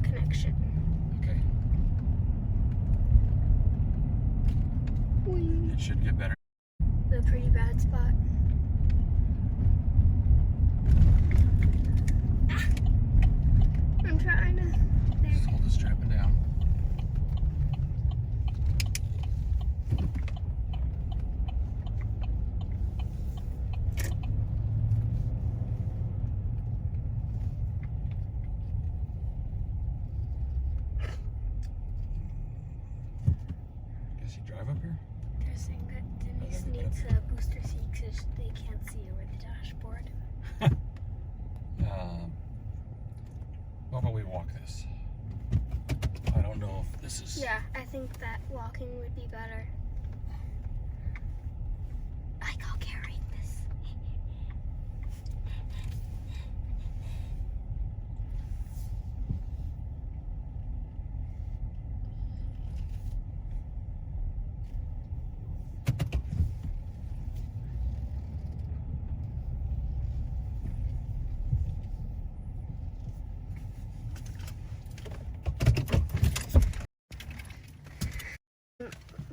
connection. Okay. It should get better. A pretty bad spot. I'm trying to. Just hold the strapping down. Guess you drive up here? They're saying that Denise needs a booster seat because they can't see over the dashboard. How about we walk this? I don't know if this is... Yeah, I think that walking would be better. Like I'll carry this.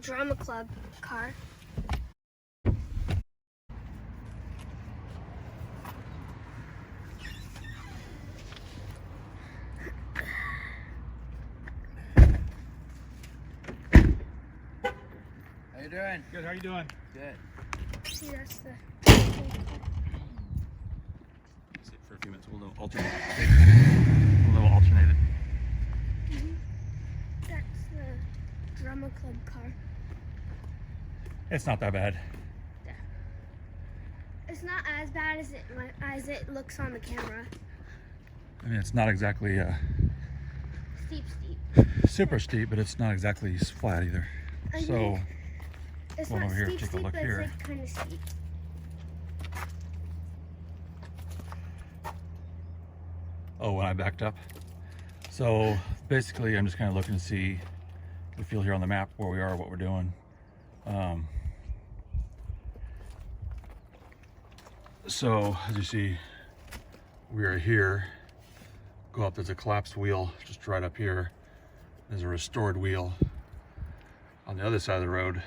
Drama club car. How you doing? Good, how you doing? Good. See, that's the. Sit for a few minutes, we'll alternate. We'll alternate it. That's the drama club car. It's not that bad. It's not as bad as it looks on the camera. I mean, it's not exactly Steep. super steep, but it's not exactly flat either. I So, mean, it's Well, not over here, steep, take a look but here. it's like kind of steep. oh, when I backed up. So basically, I'm just kind of looking to see the feel here on the map where we are, what we're doing. So as you see, we are here. Go up, there's a collapsed wheel just right up here. There's a restored wheel. On the other side of the road,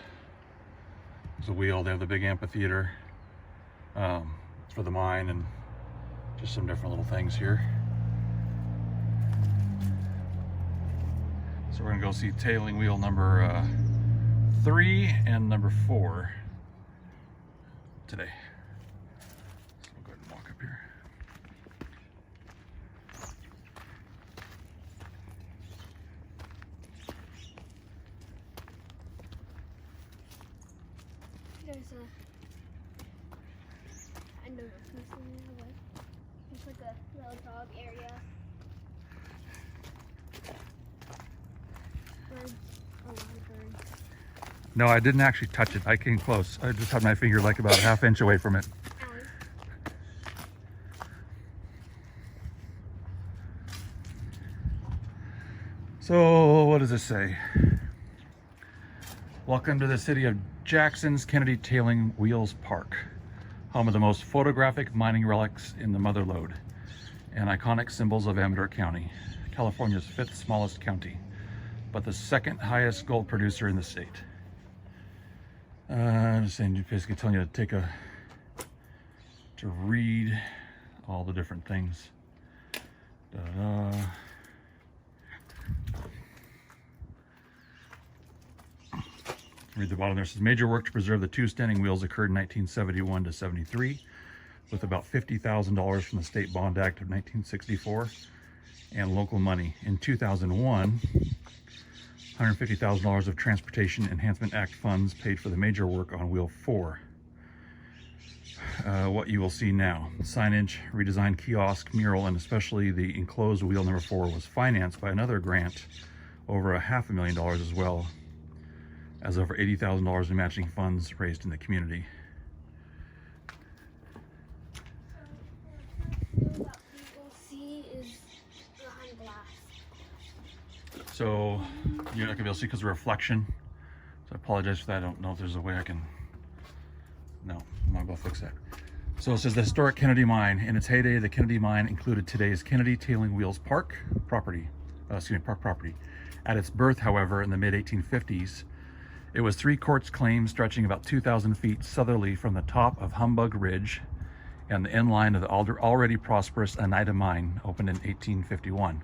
there's a wheel. They have the big amphitheater. It's for the mine and just some different little things here. So we're gonna go see tailing wheel number 3 and number 4 today. So we'll go ahead and walk up here. There's a. I don't know if this is like. It's like a little dog area. No, I didn't actually touch it. I came close. I just had my finger like about a ½ inch away from it. So what does it say? Welcome to the city of Jackson's Kennedy Tailing Wheels Park, home of the most photographic mining relics in the Mother Lode and iconic symbols of Amador County, California's 5th smallest county, but the 2nd highest gold producer in the state. I'm just saying, basically telling you to read all the different things. Read the bottom there. It says major work to preserve the 2 standing wheels occurred in 1971 to 73 with about $50,000 from the State Bond Act of 1964 and local money. In 2001, $150,000 of Transportation Enhancement Act funds paid for the major work on wheel 4. What you will see now: signage, redesigned kiosk, mural, and especially the enclosed wheel number 4 was financed by another grant over $500,000 as well as over $80,000 in matching funds raised in the community. What you will see is behind glass. So you're not gonna be able to see because of reflection. So I apologize for that. I don't know if there's a way I can. No, I'm not gonna fix that. So it says the historic Kennedy Mine. In its heyday, the Kennedy Mine included today's Kennedy Tailing Wheels Park property. Park property. At its birth, however, in the mid-1850s, it was 3 quartz claims stretching about 2,000 feet southerly from the top of Humbug Ridge and the end line of the already prosperous Oneida Mine, opened in 1851.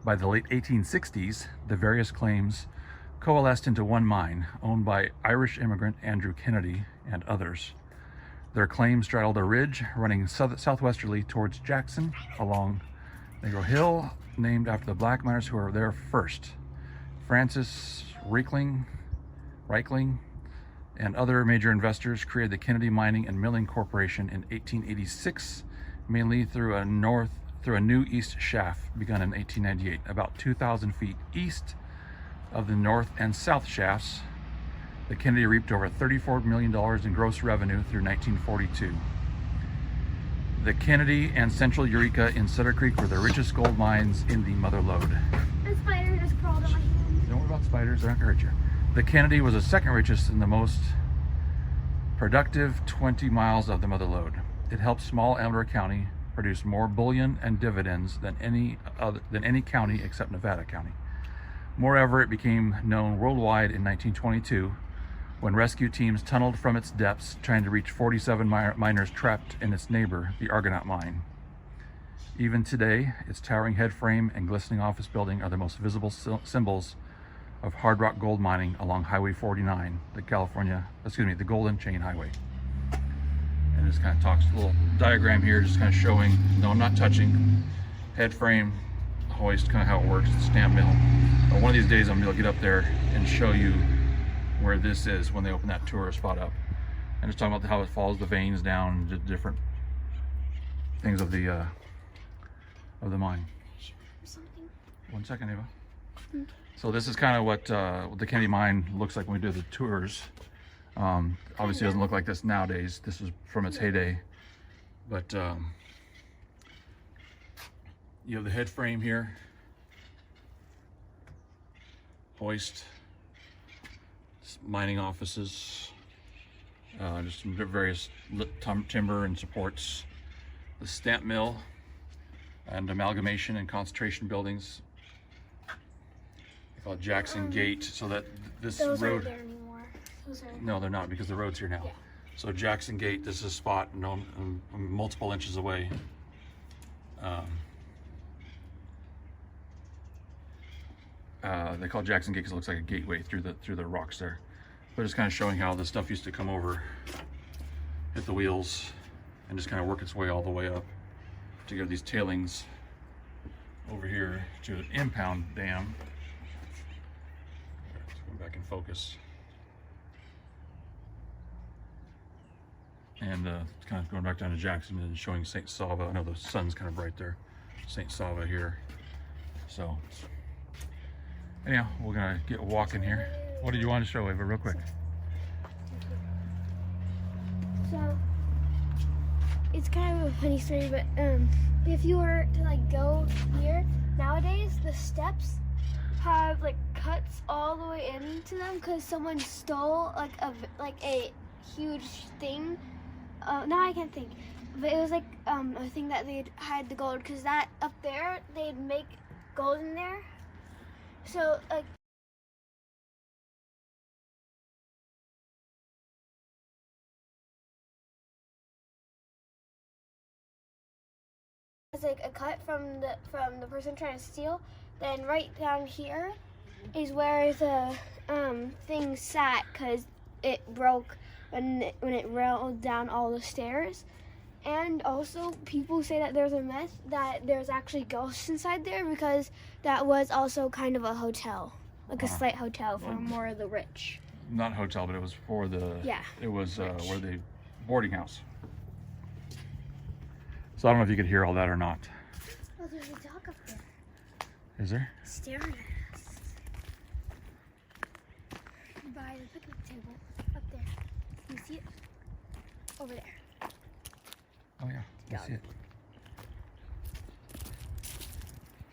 By the late 1860s, the various claims coalesced into one mine, owned by Irish immigrant Andrew Kennedy and others. Their claims straddled a ridge running southwesterly towards Jackson along Negro Hill, named after the black miners who were there first. Francis Reichling and other major investors created the Kennedy Mining and Milling Corporation in 1886, mainly through a new east shaft begun in 1898, about 2,000 feet east of the north and south shafts. The Kennedy reaped over $34 million in gross revenue through 1942. The Kennedy and Central Eureka in Sutter Creek were the richest gold mines in the Mother Lode. A spider just crawled on my hand. Don't worry about spiders, they're not gonna hurt you. The Kennedy was the 2nd richest and the most productive 20 miles of the Mother Lode. It helped small Amador County produce more bullion and dividends than any county except Nevada County. Moreover, it became known worldwide in 1922 when rescue teams tunneled from its depths trying to reach 47 miners trapped in its neighbor, the Argonaut Mine. Even today, its towering head frame and glistening office building are the most visible symbols of hard rock gold mining along Highway 49, the Golden Chain Highway. And this kind of talks a little diagram here, just kind of showing, no, I'm not touching, head frame, hoist, kind of how it works, the stamp mill. But one of these days I'm gonna get up there and show you where this is when they open that tourist spot up. And just talking about how it follows the veins down, the different things of the mine. Something. 1 second, Ava. So this is kind of what the Kennedy Mine looks like when we do the tours. Obviously it doesn't look like this nowadays. This is from its heyday. But you have the head frame here. Hoist. Mining offices. Just some various timber and supports. The stamp mill and amalgamation and concentration buildings. Called Jackson Gate, so that this Those road. aren't there anymore. Those are. No, they're not, because the road's here now. Yeah. So Jackson Gate, this is a spot known multiple inches away. They call it Jackson Gate because it looks like a gateway through the rocks there. But it's kind of showing how the stuff used to come over, hit the wheels, and just kind of work its way all the way up to get these tailings over here to an impound dam. Back in focus. And kind of going back down to Jackson and showing St. Sava. I know the sun's kind of bright there. St. Sava here. So anyhow, we're gonna get walking here. What did you want to show, Ava, real quick? So it's kind of a funny story, but if you were to like go here nowadays, the steps have like cuts all the way into them because someone stole like a huge thing. Now I can't think, but it was like a thing that they'd hide the gold because that up there they'd make gold in there. So like. It's like a cut from the person trying to steal. Then right down here is where the thing sat because it broke when it rolled down all the stairs. And also people say that there's a myth that there's actually ghosts inside there because that was also kind of a hotel, like a slight hotel for more of the rich. Not hotel, but it was for the. Yeah. It was where the boarding house. So I don't know if you could hear all that or not. Oh, there's a dog up there. Is there? Staring at us. By the picnic table, up there. You see it? Over there. Oh yeah, I see it.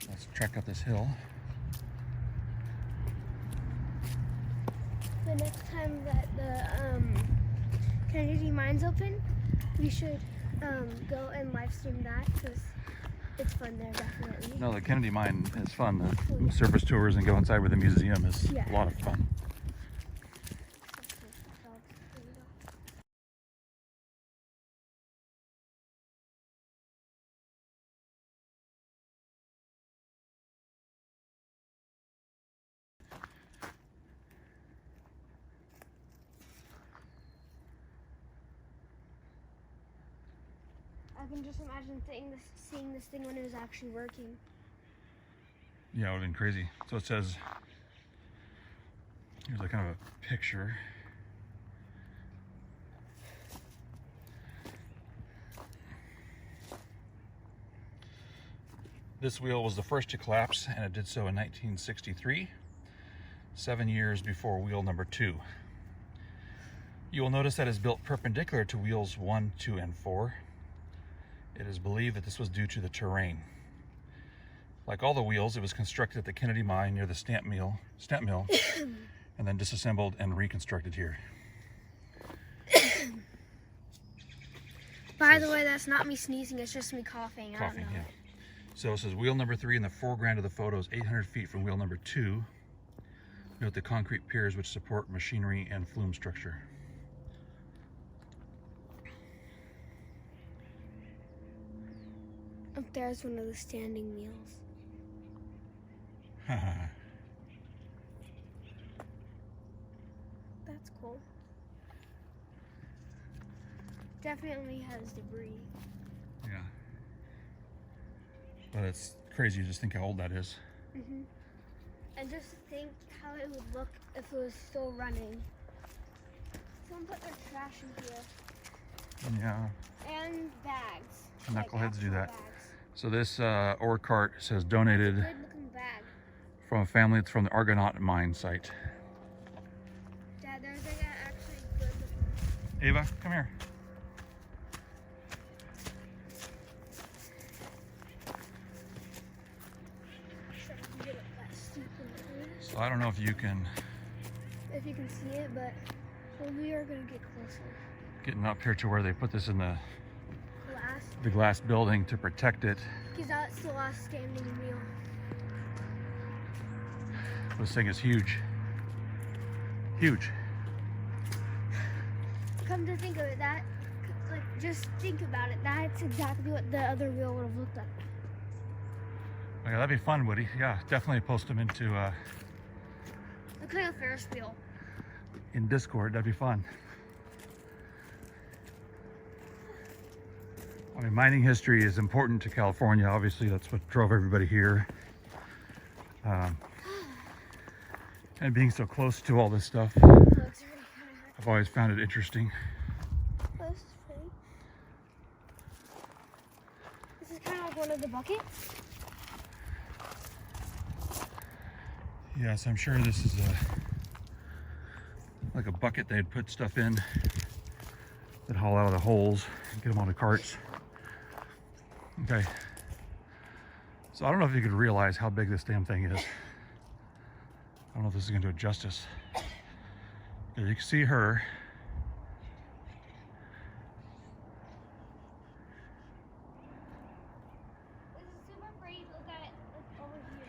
Let's trek up this hill. The next time that the Kennedy Mines open, we should go and live stream that because it's fun there, definitely. No, the Kennedy Mine is fun. The surface tours and go inside where the museum is a lot of fun. I can just imagine seeing this thing when it was actually working. Yeah, it would have been crazy. So it says, here's a kind of a picture. This wheel was the first to collapse, and it did so in 1963, 7 years before wheel number 2. You will notice that it's built perpendicular to wheels 1, 2, and 4. It is believed that this was due to the terrain. Like all the wheels, it was constructed at the Kennedy Mine near the stamp mill, and then disassembled and reconstructed here. By the way, that's not me sneezing, it's just me coughing. Coughing, yeah. So it says wheel number 3 in the foreground of the photo is 800 feet from wheel number 2. Note the concrete piers which support machinery and flume structure. Up there's one of the standing wheels. That's cool. Definitely has debris. Yeah. But it's crazy to just think how old that is. Mm-hmm. And just think how it would look if it was still running. Someone put their trash in here. Yeah. And bags. Knuckleheads do that. Bags. So this ore cart says donated Good looking bag. from a family from the Argonaut mine site. Dad, there's like actually good looking. Ava, come here. Sure, I can get it that steep in here. So I don't know if you can, If you can see it, but we are gonna get closer. getting up here to where they put this in the Glass. glass building to protect it. Because that's the last standing wheel. This thing is huge. Huge. Come to think of it, just think about it. That's exactly what the other wheel would have looked like. Oh, yeah, that'd be fun, Woody. Yeah, definitely post them into Looks like a Ferris wheel. in Discord. That'd be fun. I mean, mining history is important to California. Obviously, that's what drove everybody here. And being so close to all this stuff, I've always found it interesting. This is kind of like one of the buckets. Yes, I'm sure this is like a bucket they'd put stuff in. They'd haul out of the holes and get them onto carts. Okay. So I don't know if you could realize how big this damn thing is. don't know if this is going to do it justice. You can see her. This is super pretty. Look at it over here.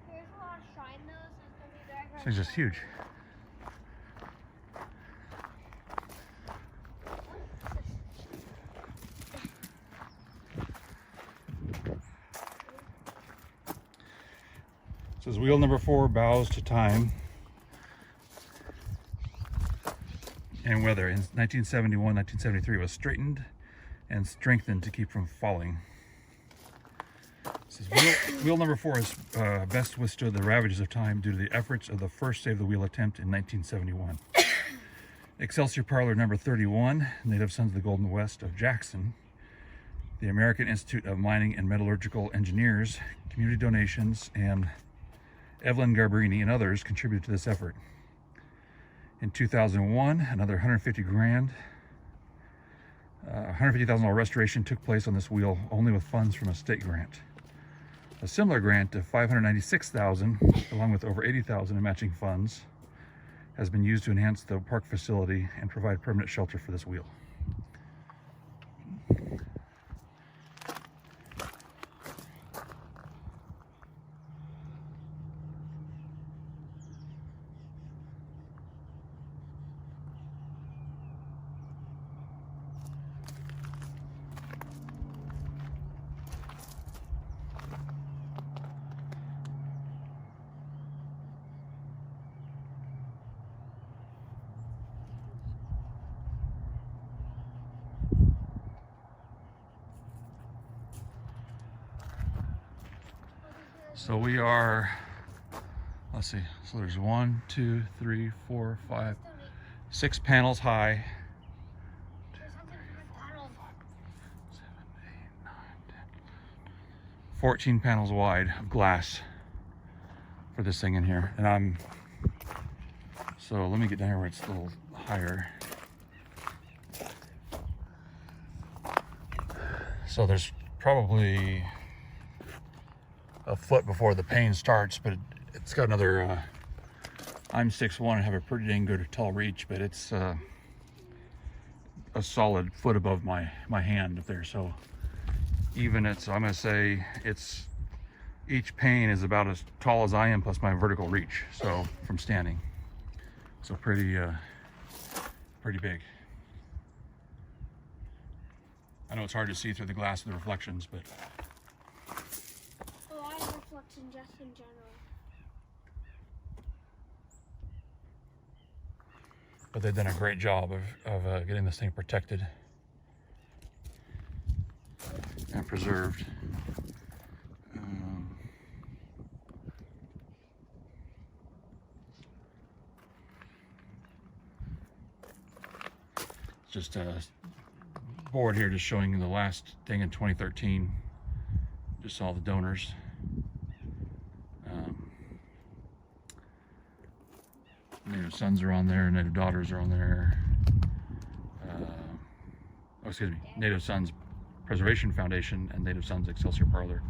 There's a lot of shine though, so it's gonna be very hard. This thing's just huge. It says wheel number 4 bows to time and weather. In 1971, 1973 was straightened and strengthened to keep from falling. It says wheel number 4 has best withstood the ravages of time due to the efforts of the first save the wheel attempt in 1971. Excelsior Parlor number 31, Native Sons of the Golden West of Jackson, the American Institute of Mining and Metallurgical Engineers, community donations, and Evelyn Garbrini and others contributed to this effort. In 2001, another $150,000 restoration took place on this wheel, only with funds from a state grant. A similar grant of $596,000, along with over $80,000 in matching funds, has been used to enhance the park facility and provide permanent shelter for this wheel. So we are, let's see, so there's 1, 2, 3, 4, 5, 6 panels high. 14 panels wide of glass for this thing in here. And so let me get down here where it's a little higher. So there's probably a foot before the pane starts, but it's got another, I'm 6'1" and have a pretty dang good tall reach, but it's a solid foot above my hand up there. So even I'm gonna say each pane is about as tall as I am plus my vertical reach, so from standing. So pretty big. I know it's hard to see through the glass with the reflections, but a lot of reflection just in general. But they've done a great job of getting this thing protected and preserved. It's just a board here just showing the last thing in 2013. Just all the donors. Native Sons are on there, Native Daughters are on there. Native Sons Preservation Foundation and Native Sons Excelsior Parlor.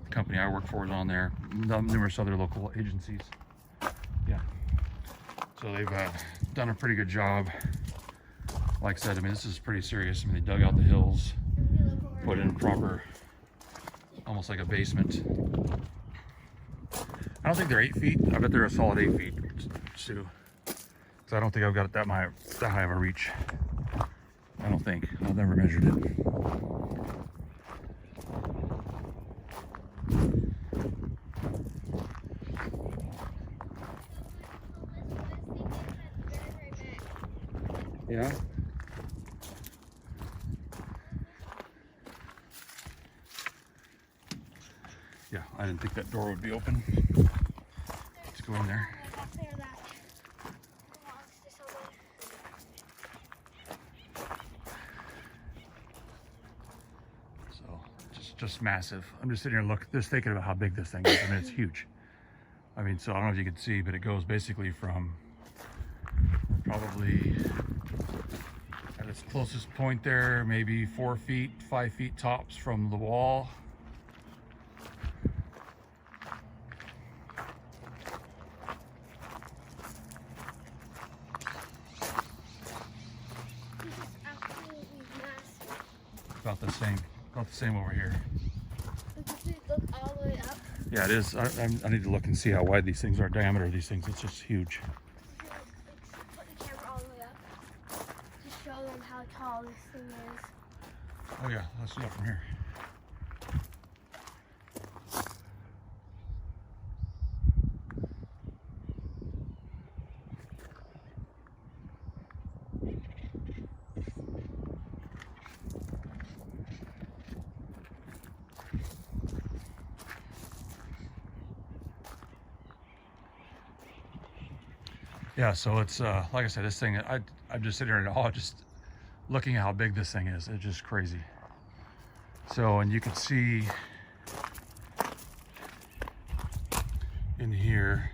The company I work for is on there. Numerous other local agencies. Yeah. So they've done a pretty good job. Like I said, I mean, this is pretty serious. I mean, they dug out the hills, put in proper, almost like a basement. I don't think they're 8 feet. I bet they're a solid 8 feet, Sue. Because I don't think I've got that high of a reach. I don't think. I've never measured it. Yeah. Yeah, I didn't think that door would be open. Let's go in there. So, just massive. I'm just sitting here just thinking about how big this thing is. I mean, it's huge. I mean, so I don't know if you can see, but it goes basically from probably at its closest point there, maybe 4 feet, 5 feet tops from the wall. About the same over here. Look all the way up. Yeah, it is. I need to look and see how wide these things are, diameter of these things. It's just huge. Put the camera all the way up to show them how tall this thing is. Oh yeah, let's do it from here. Yeah, so it's like I said, this thing, I'm just sitting here in awe, just looking at how big this thing is. It's just crazy. So, and you can see in here,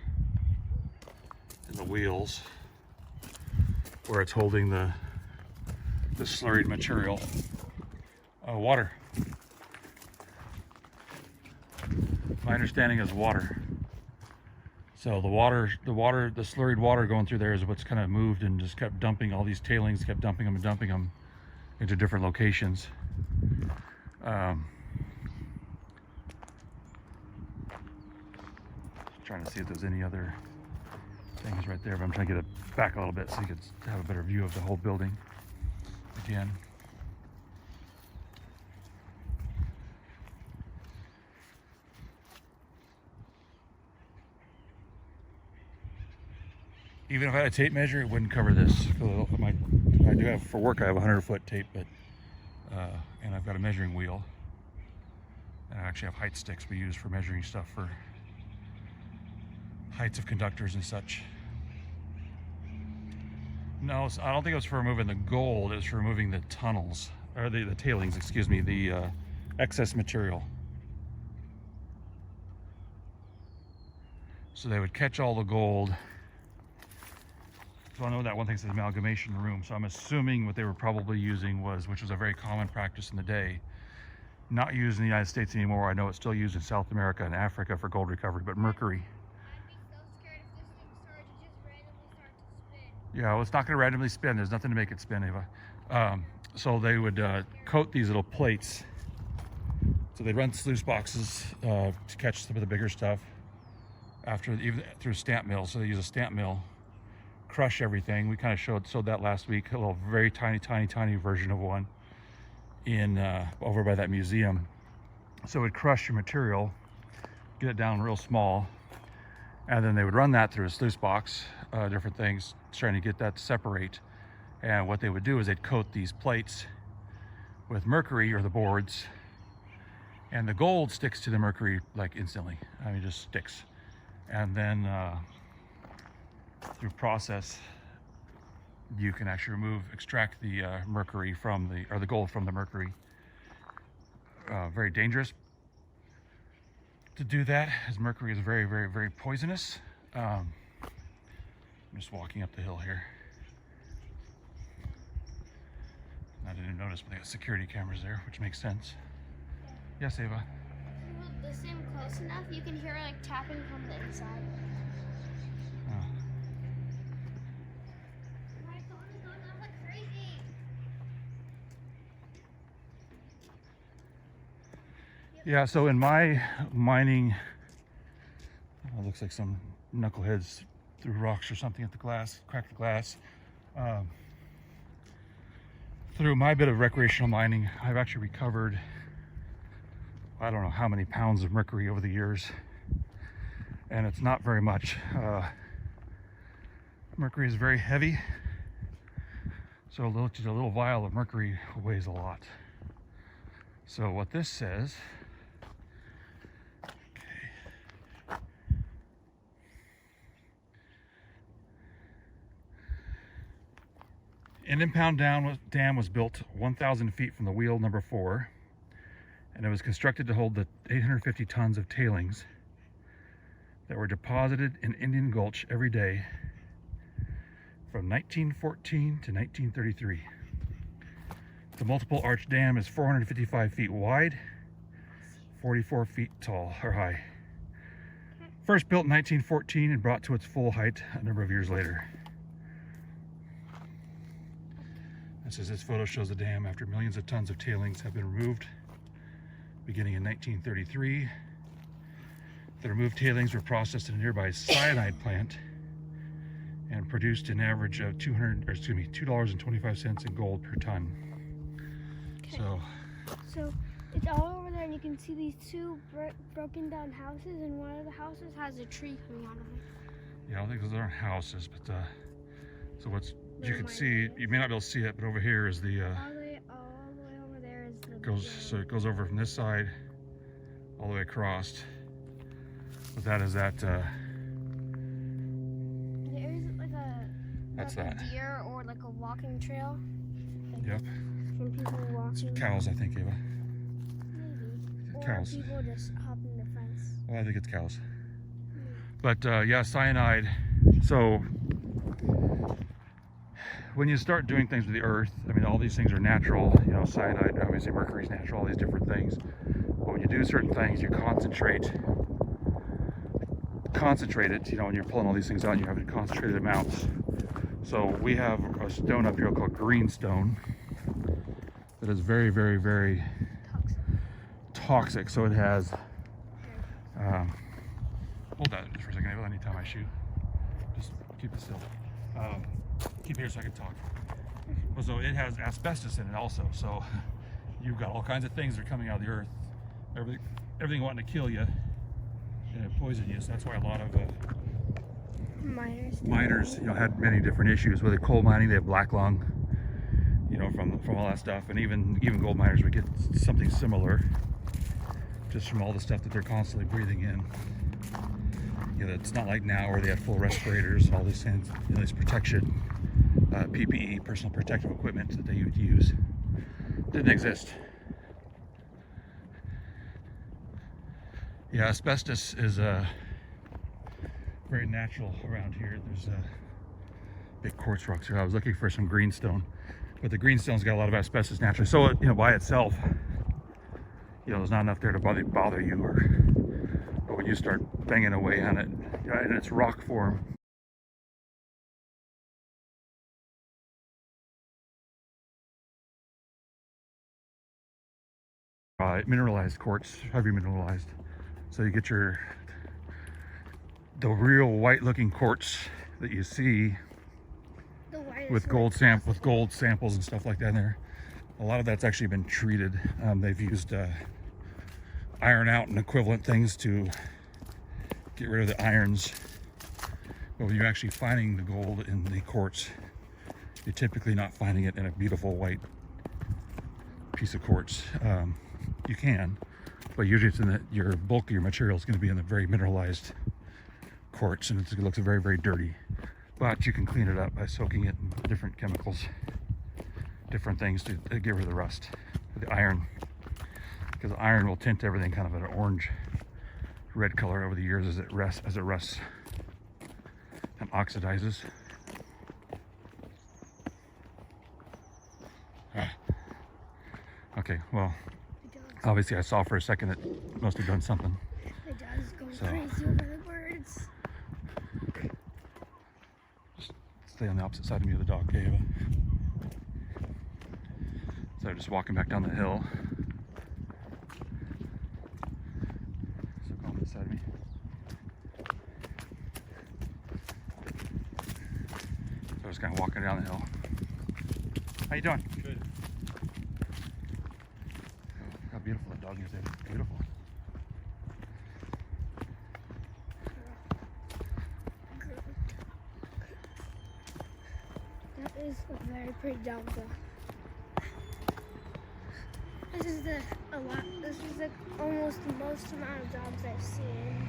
in the wheels, where it's holding the slurried material, water. My understanding is water. So the slurried water going through there is what's kind of moved and just kept dumping all these tailings, kept dumping them and dumping them into different locations. Trying to see if there's any other things right there, but I'm trying to get it back a little bit so you could have a better view of the whole building again. Even if I had a tape measure, it wouldn't cover this. I do have, for work, I have 100-foot tape, but and I've got a measuring wheel. And I actually have height sticks we use for measuring stuff for heights of conductors and such. No, I don't think it was for removing the gold. It was for removing the tunnels, or the tailings, excuse me, the excess material. So they would catch all the gold. So I know that one thing says amalgamation room, so I'm assuming what they were probably using was, which was a very common practice in the day, not used in the United States anymore. I know it's still used in South America and Africa for gold recovery, but mercury. I'd be so scared if this thing started to just randomly start to spin. Yeah, well, it's not going to randomly spin. There's nothing to make it spin, Ava. So they would coat these little plates. So they'd run sluice boxes to catch some of the bigger stuff even through stamp mills. So they use a stamp mill, crush everything. We kind of showed that last week, a little very tiny version of one in over by that museum. So it would crush your material, get it down real small, and then they would run that through a sluice box, different things, trying to get that to separate. And what they would do is they'd coat these plates with mercury, or the boards, and the gold sticks to the mercury like instantly. I mean, just sticks. And then through process, you can actually extract the mercury from the gold from the mercury. Very dangerous to do that, as mercury is very poisonous. I'm just walking up the hill here. I didn't even notice, but they got security cameras there, which makes sense. Yes, Ava? If you hold this in close enough, you can hear like tapping from the inside. Oh. My phone is going off like crazy. Yeah, so in my mining, it looks like some knuckleheads threw rocks or something at the glass, cracked the glass. Through my bit of recreational mining, I've actually recovered, I don't know how many pounds of mercury over the years, and it's not very much. Mercury is very heavy, so a little vial of mercury weighs a lot. So what this says, an impound dam was built 1,000 feet from the wheel number 4, and it was constructed to hold the 850 tons of tailings that were deposited in Indian Gulch every day from 1914 to 1933. The multiple arch dam is 455 feet wide, 44 feet tall or high. First built in 1914 and brought to its full height a number of years later. This photo shows the dam after millions of tons of tailings have been removed beginning in 1933. The removed tailings were processed in a nearby cyanide plant and produced an average of $2.25 in gold per ton. Okay. So So it's all over there, and you can see these two broken down houses, and one of the houses has a tree coming out of it. yeah, I don't think those aren't houses, but so what's you They're can mine see, areas. you may not be able to see it, but over here is the All the way over there is the so it goes over from this side all the way across. But that is that. There's like That's like that. a deer or like a walking trail. Like Yep. From people It's walking. cows, I think, Ava. Maybe. Or Cows. people just hopping the fence. Well, I think it's cows. But yeah, cyanide. So when you start doing things with the earth, I mean, all these things are natural. You know, cyanide, obviously mercury's natural, all these different things. But when you do certain things, you concentrate it. You know, when you're pulling all these things out, you have concentrated amounts. So we have a stone up here called greenstone that is very, very, very toxic. So it has. Hold that just for a second, Ava. I need to tie my shoe. Just keep it still. Keep here so I can talk. Well, so it has asbestos in it also. So you've got all kinds of things that are coming out of the earth. Everything wanting to kill you and poison you. So that's why a lot of miners, you know, had many different issues. Whether coal mining, they have black lung, you know, from all that stuff, and even gold miners would get something similar, just from all the stuff that they're constantly breathing in. You know, it's not like now where they have full respirators and all these things, you know, this protection, PPE, personal protective equipment that they would use, didn't exist. Yeah, asbestos is very natural around here. There's big quartz rocks here. I was looking for some greenstone, but the greenstone's got a lot of asbestos naturally. So, you know, by itself, you know, there's not enough there to bother you. But when you start banging away on it, in its rock form, mineralized quartz, heavy mineralized. So you get the real white-looking quartz that you see with gold samples and stuff like that in there. A lot of that's actually been treated. They've used iron out and equivalent things to get rid of the irons. But when you're actually finding the gold in the quartz, you're typically not finding it in a beautiful white piece of quartz. You can, but usually it's in your bulk of your material is going to be in the very mineralized quartz, and it looks very, very dirty. But you can clean it up by soaking it in different chemicals, different things to get rid of the rust, the iron, because the iron will tint everything kind of an orange red color over the years as it rusts and oxidizes. Okay, well, obviously I saw for a second it must have done something. The dog's going So- crazy over the birds. Just stay on the opposite side of me of the dog, okay, Ava? So I'm just walking back down the hill. So go on this side of me. So I'm just kind of walking down the hill. How you doing? Good. How beautiful that dog is, Ava. Beautiful. That is a very pretty dog, though. This is the almost the most amount of dogs I've seen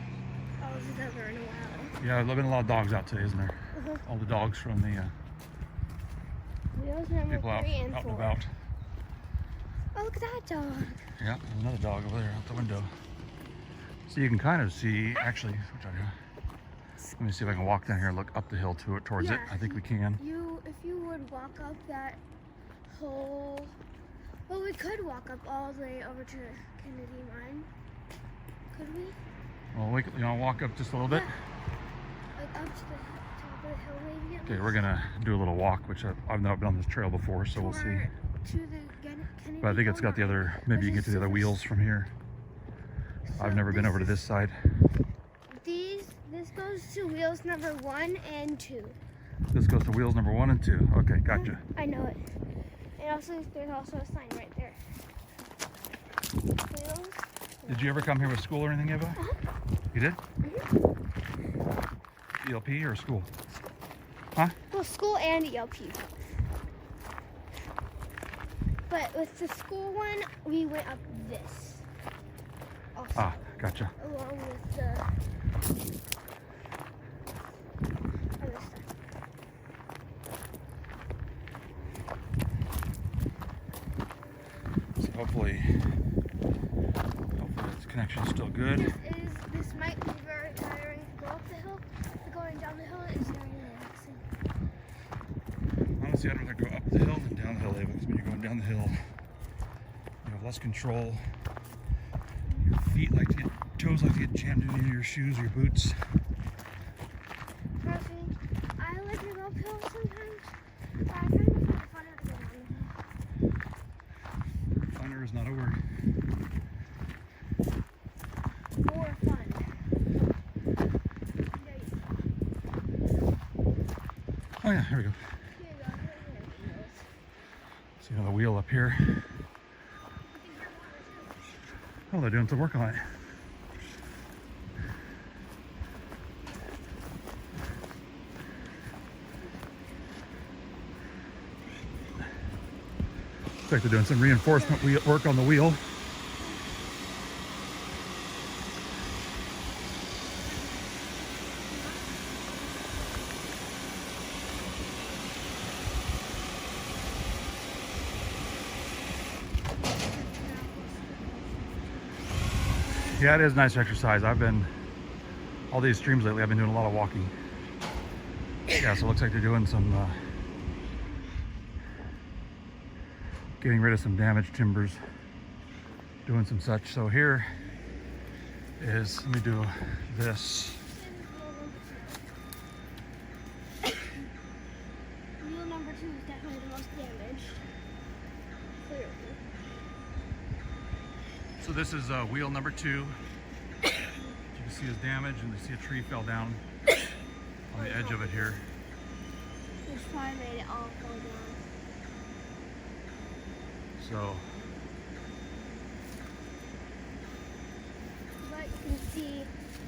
ever in a while. Yeah, there's been a lot of dogs out today, isn't there? All the dogs from the We always remember people out 3 and 4. and about. Oh, look at that dog. Yeah, there's another dog over there out the window. So you can kind of see, actually, let me see if I can walk down here and look up the hill towards it. Yeah. I think we can. If you would walk up that whole, well, we could walk up all the way over to Kennedy Mine. Could we? Well, walk up just a little bit. Like up to the top of the hill, maybe. Okay, we're gonna do a little walk, which I've not been on this trail before, so we'll see. To the Kennedy But I think it's got the Mine, other, maybe you can which get to the is other super wheels from here. I've never been over to this side. This goes to wheels number 1 and 2. This goes to wheels number 1 and 2. Okay, gotcha. I know it. And also, there's also a sign right there. Wheels. Did you ever come here with school or anything, Eva? You did? ELP or school? Huh? Well, school and ELP. But with the school one, we went up this. Also, Ah, gotcha. along with the other stuff. So hopefully this connection's still good. This might be very tiring to go up the hill. Going down the hill is very relaxing. Honestly, I'd rather go up the hill than down the hill, Eva, because when you're going down the hill, you have less control. Your toes like to get jammed into your shoes or your boots. Personally, I like to go uphill sometimes, but I find it funner to go down the hill. Funner is not a word. More fun. Oh yeah, here we go. See another wheel up here. Oh, they're doing some work on it. Looks like they're doing some reinforcement work on the wheel. Yeah, it is nice exercise. All these streams lately, I've been doing a lot of walking. Yeah, so it looks like they're doing some, getting rid of some damaged timbers, doing some such. So here is, let me do this. Wheel number 2 is definitely the most damaged. Clearly. So this is wheel number 2. You can see is damaged, and you see a tree fell down on the edge of it here. Which probably made it all fall down. So But you can see.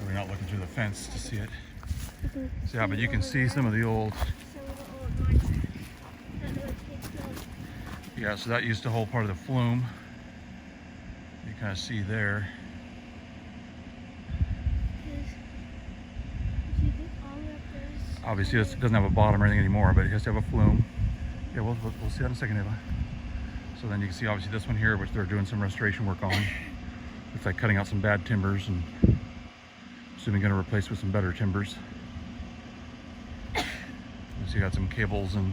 we're not looking through the fence to see it. You can So, yeah, but you can over see there some of the old. some of the old mines that the kids built. Yeah, so that used to hold part of the flume. You kind of see there. If you get all the way up there, Obviously, it doesn't have a bottom or anything anymore, but it has to have a flume. Yeah, we'll see that in a second, Eva. So then you can see obviously this one here, which they're doing some restoration work on. It's like cutting out some bad timbers and assuming going to replace with some better timbers. So you got some cables and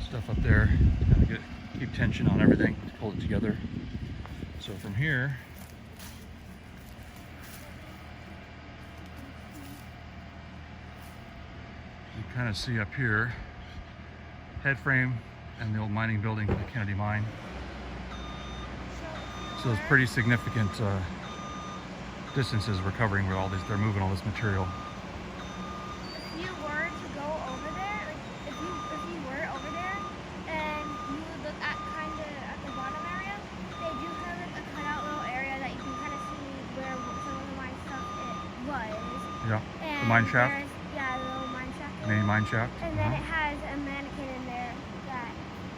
stuff up there. Kind of keep tension on everything to pull it together. So from here, you kind of see up here head frame and the old mining building for the Kennedy mine. So it's pretty significant distances we're covering with all this. They're moving all this material. if you were to go over there, like if you were over there and you would look at at the bottom area, they do have like a cutout little area that you can kind of see where some of the mine stuff it was. Yeah, And the mine shaft, yeah, the little mine shaft. main mine shaft. And then it has a mannequin in there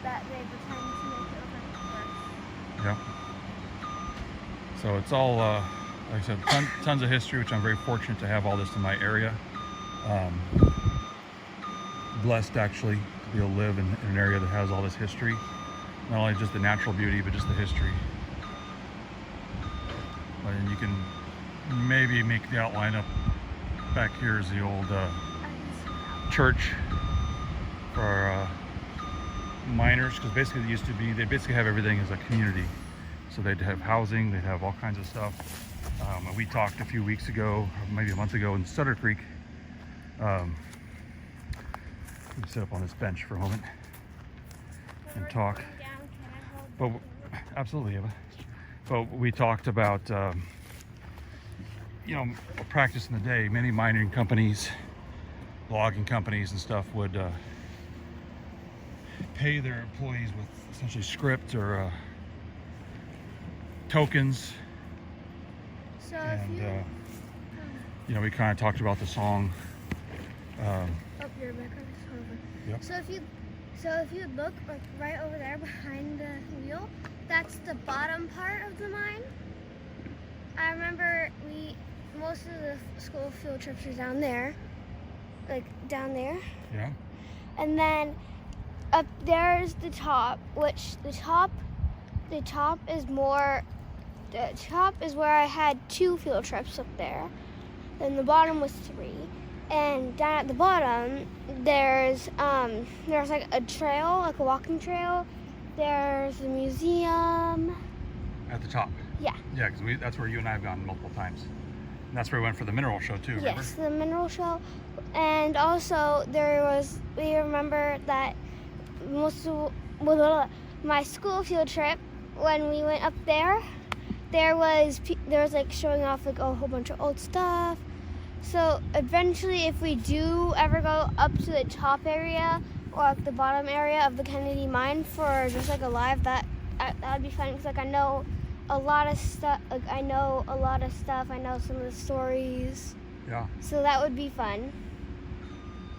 that they pretend to make it look like a horse. Yeah. So it's all, like I said, tons of history, which I'm very fortunate to have all this in my area. Blessed actually to be able to live in an area that has all this history. Not only just the natural beauty, but just the history. And you can maybe make the outline up. Back here is the old church for miners, because basically they basically have everything as a community. So they'd have housing, they'd have all kinds of stuff. And we talked a few weeks ago, or maybe a month ago, in Sutter Creek. Let me sit up on this bench for a moment and talk. But absolutely, Eva. But we talked about, you know, practice in the day. Many mining companies, logging companies and stuff would pay their employees with essentially script or tokens. So And, if you, you know, we kind of talked about the song. oh, your background is over. Yep. So if you look like right over there behind the wheel, that's the bottom part of the mine. I remember most of the school field trips are down there, like down there. Yeah. And then up there's the top, which the top is more. The top is where I had 2 field trips up there. Then the bottom was 3, and down at the bottom there's like a trail, like a walking trail. There's a museum. At the top. Yeah. Yeah, because that's where you and I have gone multiple times. And that's where we went for the mineral show too. Remember? Yes, the mineral show, and also we remember that my school field trip when we went up there. There was like showing off like a whole bunch of old stuff. So eventually, if we do ever go up to the top area or up the bottom area of the Kennedy mine for just like a live, that would be fun because like I know a lot of stuff. Like I know a lot of stuff. I know some of the stories. Yeah. So that would be fun.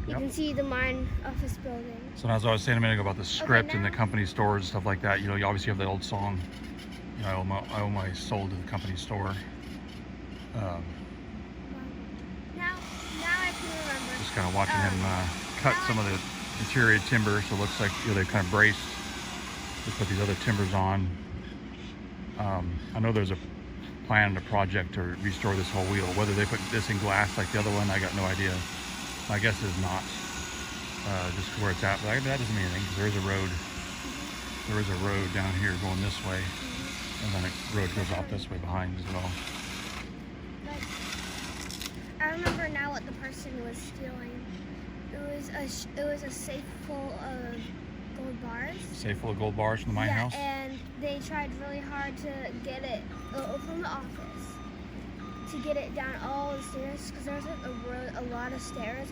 You Yep. can see the mine office building. So as I was saying a minute ago about the script and the now- company stores and stuff like that, you know, you obviously have that old song, you know, I owe my soul to the company store. Now I can remember. Just kind of watching him cut some of the deteriorated timber, so it looks like, you know, they've kind of braced. They put these other timbers on. I know there's a plan, a project to restore this whole wheel. Whether they put this in glass like the other one, I got no idea. My guess is not. Just where it's at, but that doesn't mean anything because there is a road. There is a road down here going this way, and then the road goes out this way behind as well. But I remember now what the person was stealing. It was a safe full of gold bars. Safe full of gold bars from the mine house. And they tried really hard to get it from the office to get it down all the stairs because there's like a lot of stairs,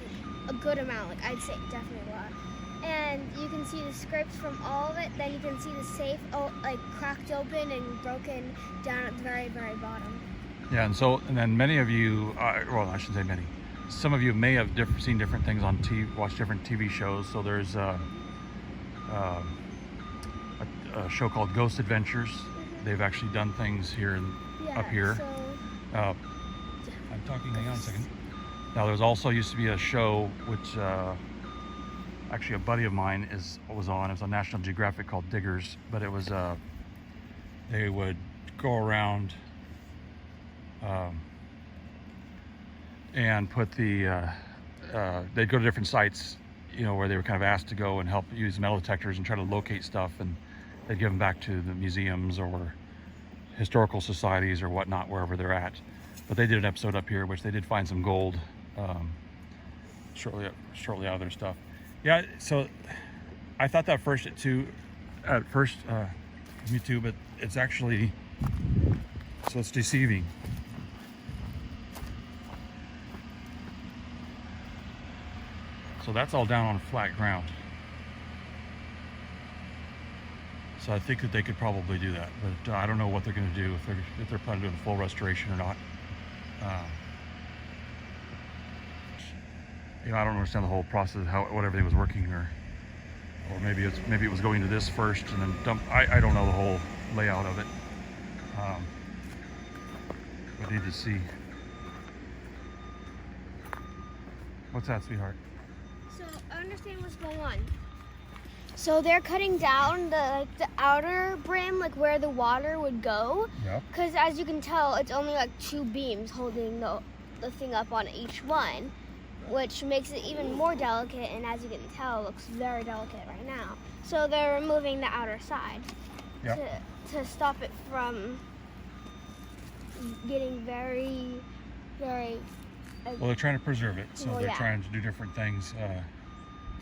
like a good amount. Like I'd say definitely a lot. And you can see the scripts from all of it. Then you can see the safe like cracked open and broken down at the very, very bottom. Yeah, and then many of you, well, I shouldn't say many. Some of you may have seen different things on TV, watched different TV shows. So there's a show called Ghost Adventures. They've actually done things here up here. So I'm talking. Hang on a second. Now, there's also used to be a show which actually a buddy of mine was on. It was on National Geographic called Diggers, but it was they would go around and put they'd go to different sites, you know, where they were kind of asked to go and help use metal detectors and try to locate stuff, and they'd give them back to the museums or historical societies or whatnot, wherever they're at. But they did an episode up here, which they did find some gold shortly out of their stuff. Yeah, so I thought that at first, me too, but it's actually, so it's deceiving. So that's all down on flat ground. So I think that they could probably do that, but I don't know what they're going to do if they're planning to do a full restoration or not. You know, I don't understand the whole process of what everything was working, or maybe it was going to this first and then dump. I don't know the whole layout of it. We need to see. What's that, sweetheart? So I understand what's going on. So they're cutting down the outer brim, like where the water would go. Yep. Because as you can tell, it's only like 2 beams holding the thing up on each one, which makes it even more delicate. And as you can tell, it looks very delicate right now. So they're removing the outer side to stop it from getting very, very. Well, they're trying to preserve it, so Well, they're yeah. trying to do different things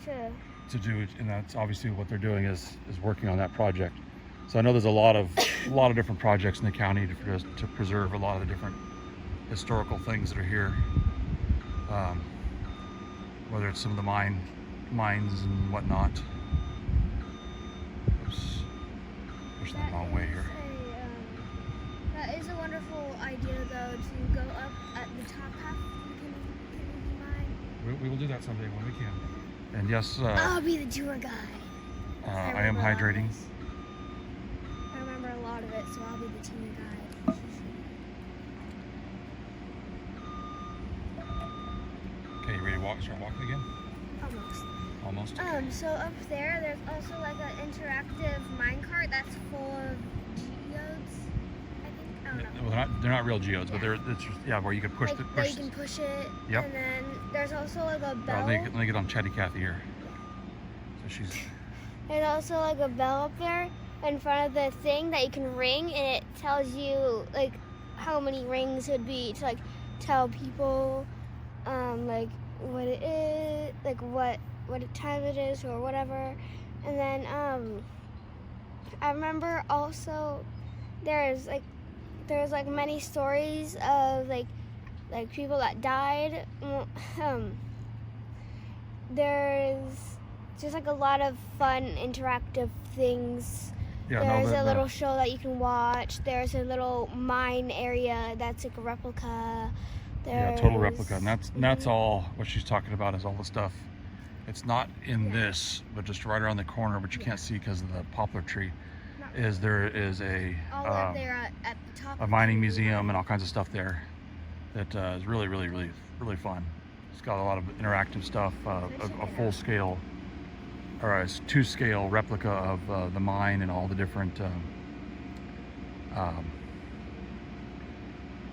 to to do it, and that's obviously what they're doing is working on that project. So I know there's a lot of different projects in the county to preserve a lot of the different historical things that are here. Whether it's some of the mines and whatnot. Oops, pushing the wrong way here. That is a wonderful idea, though, to go up at the top half of the Kennedy Mine. We will do that someday when we can. And yes, I'll be the tour guide. I am hydrating. I remember a lot of it, so I'll be the tour guide. Okay, you ready to start walking again? Almost. Almost. So up there, there's also like an interactive minecart that's full of geodes. I think. I don't know. Well, they're not real geodes, but it's just, yeah, where you could push Like, the that you can push it. Yep. And then there's also like a bell. let me get on Chatty Cathy here. So she's. There's also like a bell up there in front of the thing that you can ring, and it tells you like how many rings would be to like tell people like what it is, like what time it is or whatever. And then I remember also there's like many stories of like people that died. There's just like a lot of fun interactive things. Yeah, There's a little show that you can watch. There's a little mine area that's like a replica. Yeah, total replica, and that's all what she's talking about is all the stuff. It's not in this, but just right around the corner, but you can't see because of the poplar tree. There is a there at the top. A mining museum and all kinds of stuff there that is really, really, really, really fun. It's got a lot of interactive stuff, a full scale or a 2-scale replica of the mine and all the different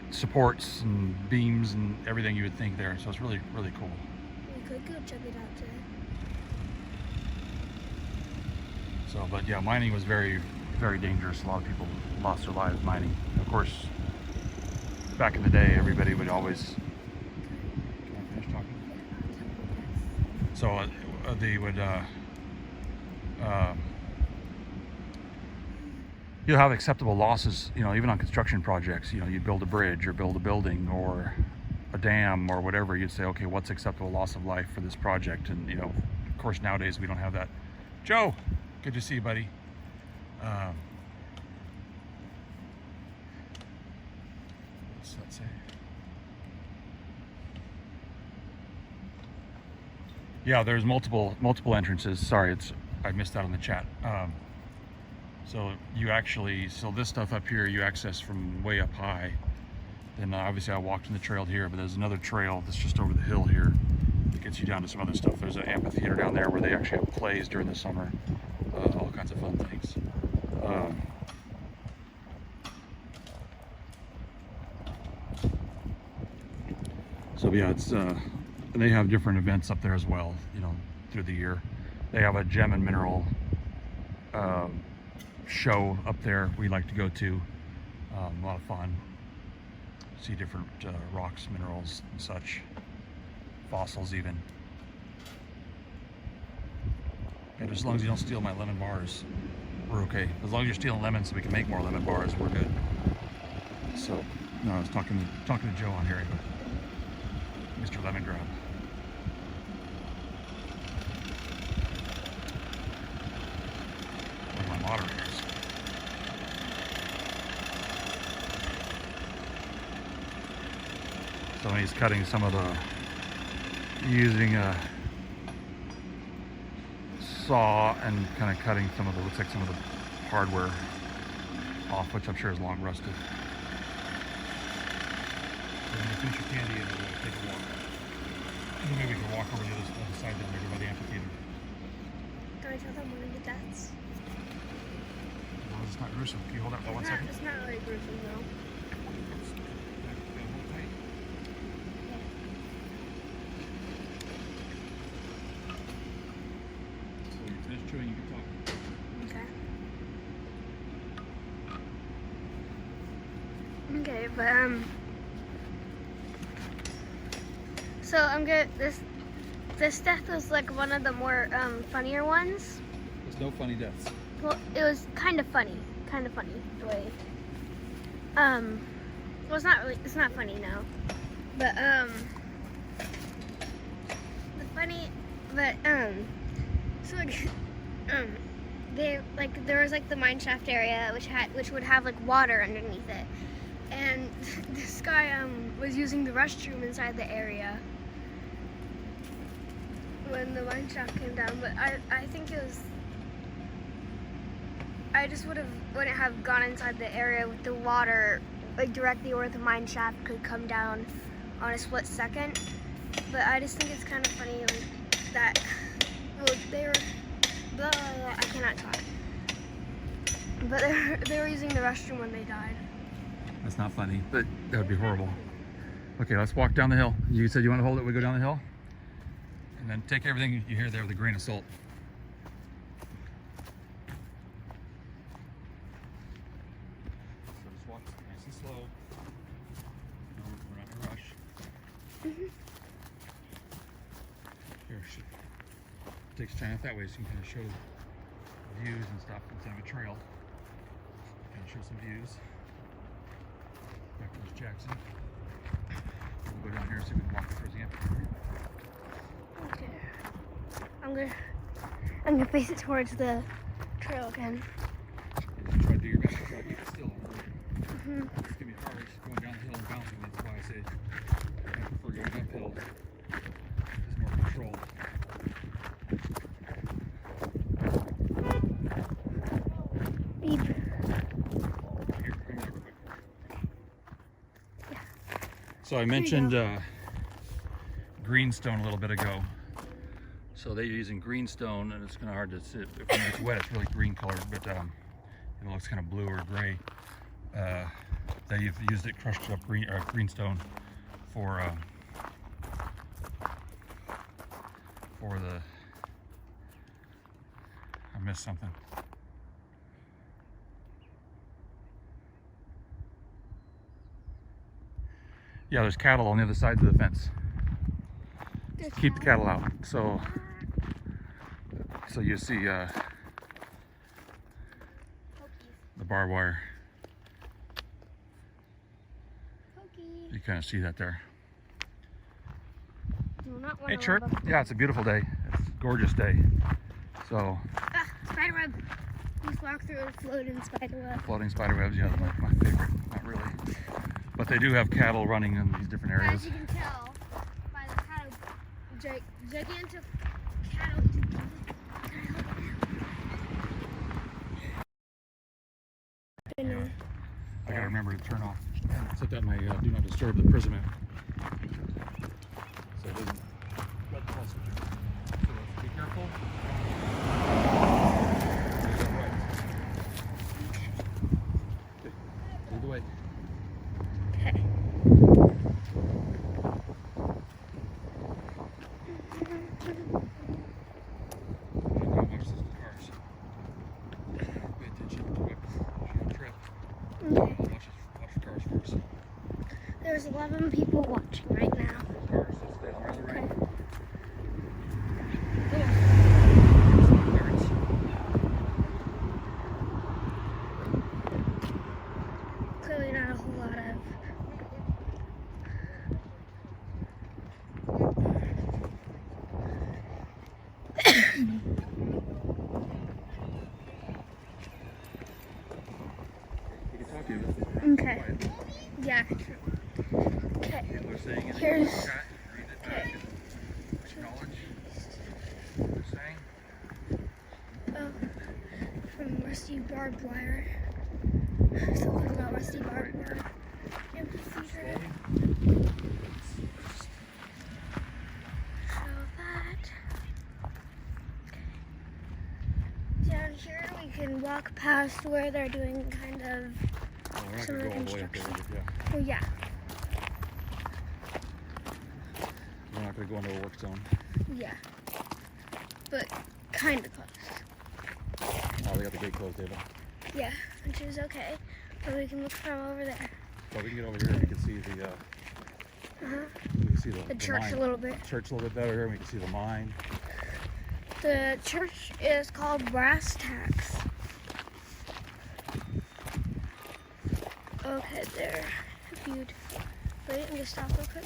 supports and beams and everything you would think there. So it's really, really cool. We could go check it out today. So, but yeah, mining was very, very dangerous. A lot of people lost their lives mining. Of course, back in the day, everybody would always. Can I finish talking? So they would. You'll have acceptable losses, even on construction projects. You'd build a bridge or build a building or a dam or whatever. You'd say, okay, what's acceptable loss of life for this project? And of course, nowadays we don't have that. Joe, good to see you, buddy. What's that say? Yeah, there's multiple entrances. Sorry, I missed that on the chat. So this stuff up here you access from way up high. Then obviously I walked in the trail here, but there's another trail that's just over the hill here that gets you down to some other stuff. There's an amphitheater down there where they actually have plays during the summer, all kinds of fun things. So yeah, it's they have different events up there as well, through the year. They have a gem and mineral show up there we like to go to. A lot of fun. See different rocks, minerals, and such. Fossils even. And as long as you don't steal my lemon bars, we're okay. As long as you're stealing lemons so we can make more lemon bars, we're good. So, no, I was talking to Joe on here anyway. Mr. Lemon Grab. One of my moderators. So he's cutting some of using a saw and kind of cutting looks like some of the hardware off, which I'm sure is long rusted. So when you finish your candy, we'll take a walk. And then maybe we can walk over to the other side there, maybe by the amphitheater. Can I tell them one of the deaths? As long as it's not gruesome. Can you hold that for 1 second? It's not really gruesome though. So you finish chewing, you can talk. Okay, but so I'm good. This death was like one of the more funnier ones. There's no funny deaths. well, it was kind of funny the way. Well, it's not really. It's not funny now, but the funny, but so they like there was like the mine shaft area which would have like water underneath it, and this guy was using the restroom inside the area when the mine shaft came down. But I think it was. I just wouldn't have gone inside the area with the water like directly where the mine shaft could come down on a split second. But I just think it's kind of funny like that. Well, they were. Blah, blah, blah, I cannot talk. But they were using the restroom when they died. That's not funny, but that would be horrible. Okay, let's walk down the hill. You said you want to hold it, we go down the hill? And then take everything you hear there with a grain of salt. So just walk nice and slow. No, we're not in a rush. Here, takes China that way so you can kind of show views and stuff instead of a trail. Kind of show some views. Back towards Jackson. We'll go down here so we can walk towards the amphitheater. Okay. I'm gonna face it towards the trail again. Just try to do your best to try to keep it still. It's gonna be hard going down the hill and bouncing. That's why I say I prefer going uphill. There's more control. Beep. So I mentioned greenstone a little bit ago. So they're using greenstone, and it's kind of hard to see. If it gets wet, it's really green colored, but it looks kind of blue or gray. They've used it crushed up greenstone for the. I missed something. Yeah, there's cattle on the other side of the fence. Keep the cattle out. So you see the barbed wire. You kind of see that there. Hey, Chert. Yeah, it's a beautiful day. It's a gorgeous day. So. Spider web. Just walk through a floating spider web. Floating spider webs, yeah, my favorite. Not really. But they do have cattle running in these different areas. As you can tell by the cattle, gigantic cattle. I gotta remember to turn off, set that in my do not disturb the prism app. So it doesn't get close. So let's be careful. Okay, lead the way. Okay. Watch these cars. Pay attention to it. You're on a trip. Okay. Watch the cars first. There's 11 people watching right now. Cars, so stay on the right. Clearly not a whole lot of. We can talk to you. Okay. Yeah, true. Okay. They're saying it. Here's. Read it back and acknowledge what they're saying. Oh, from Rusty Barbed Wire. Something about Rusty Barbed Wire. Amphitheater. So that. Down here we can walk past where they're doing kind of. Oh, we're not Some going to go all the way up construction. there, yeah. Oh yeah. We're not going to go into a work zone. Yeah. But kind of close. Oh, they got the gate closed, David. Yeah, which is okay. But we can look from over there. But we can get over here and we can see the, we can see The church mine. a little bit. Church a little bit better here, and we can see the mine. The church is called Brass Tacks. Okay, there. If you'd wait and just stop real quick,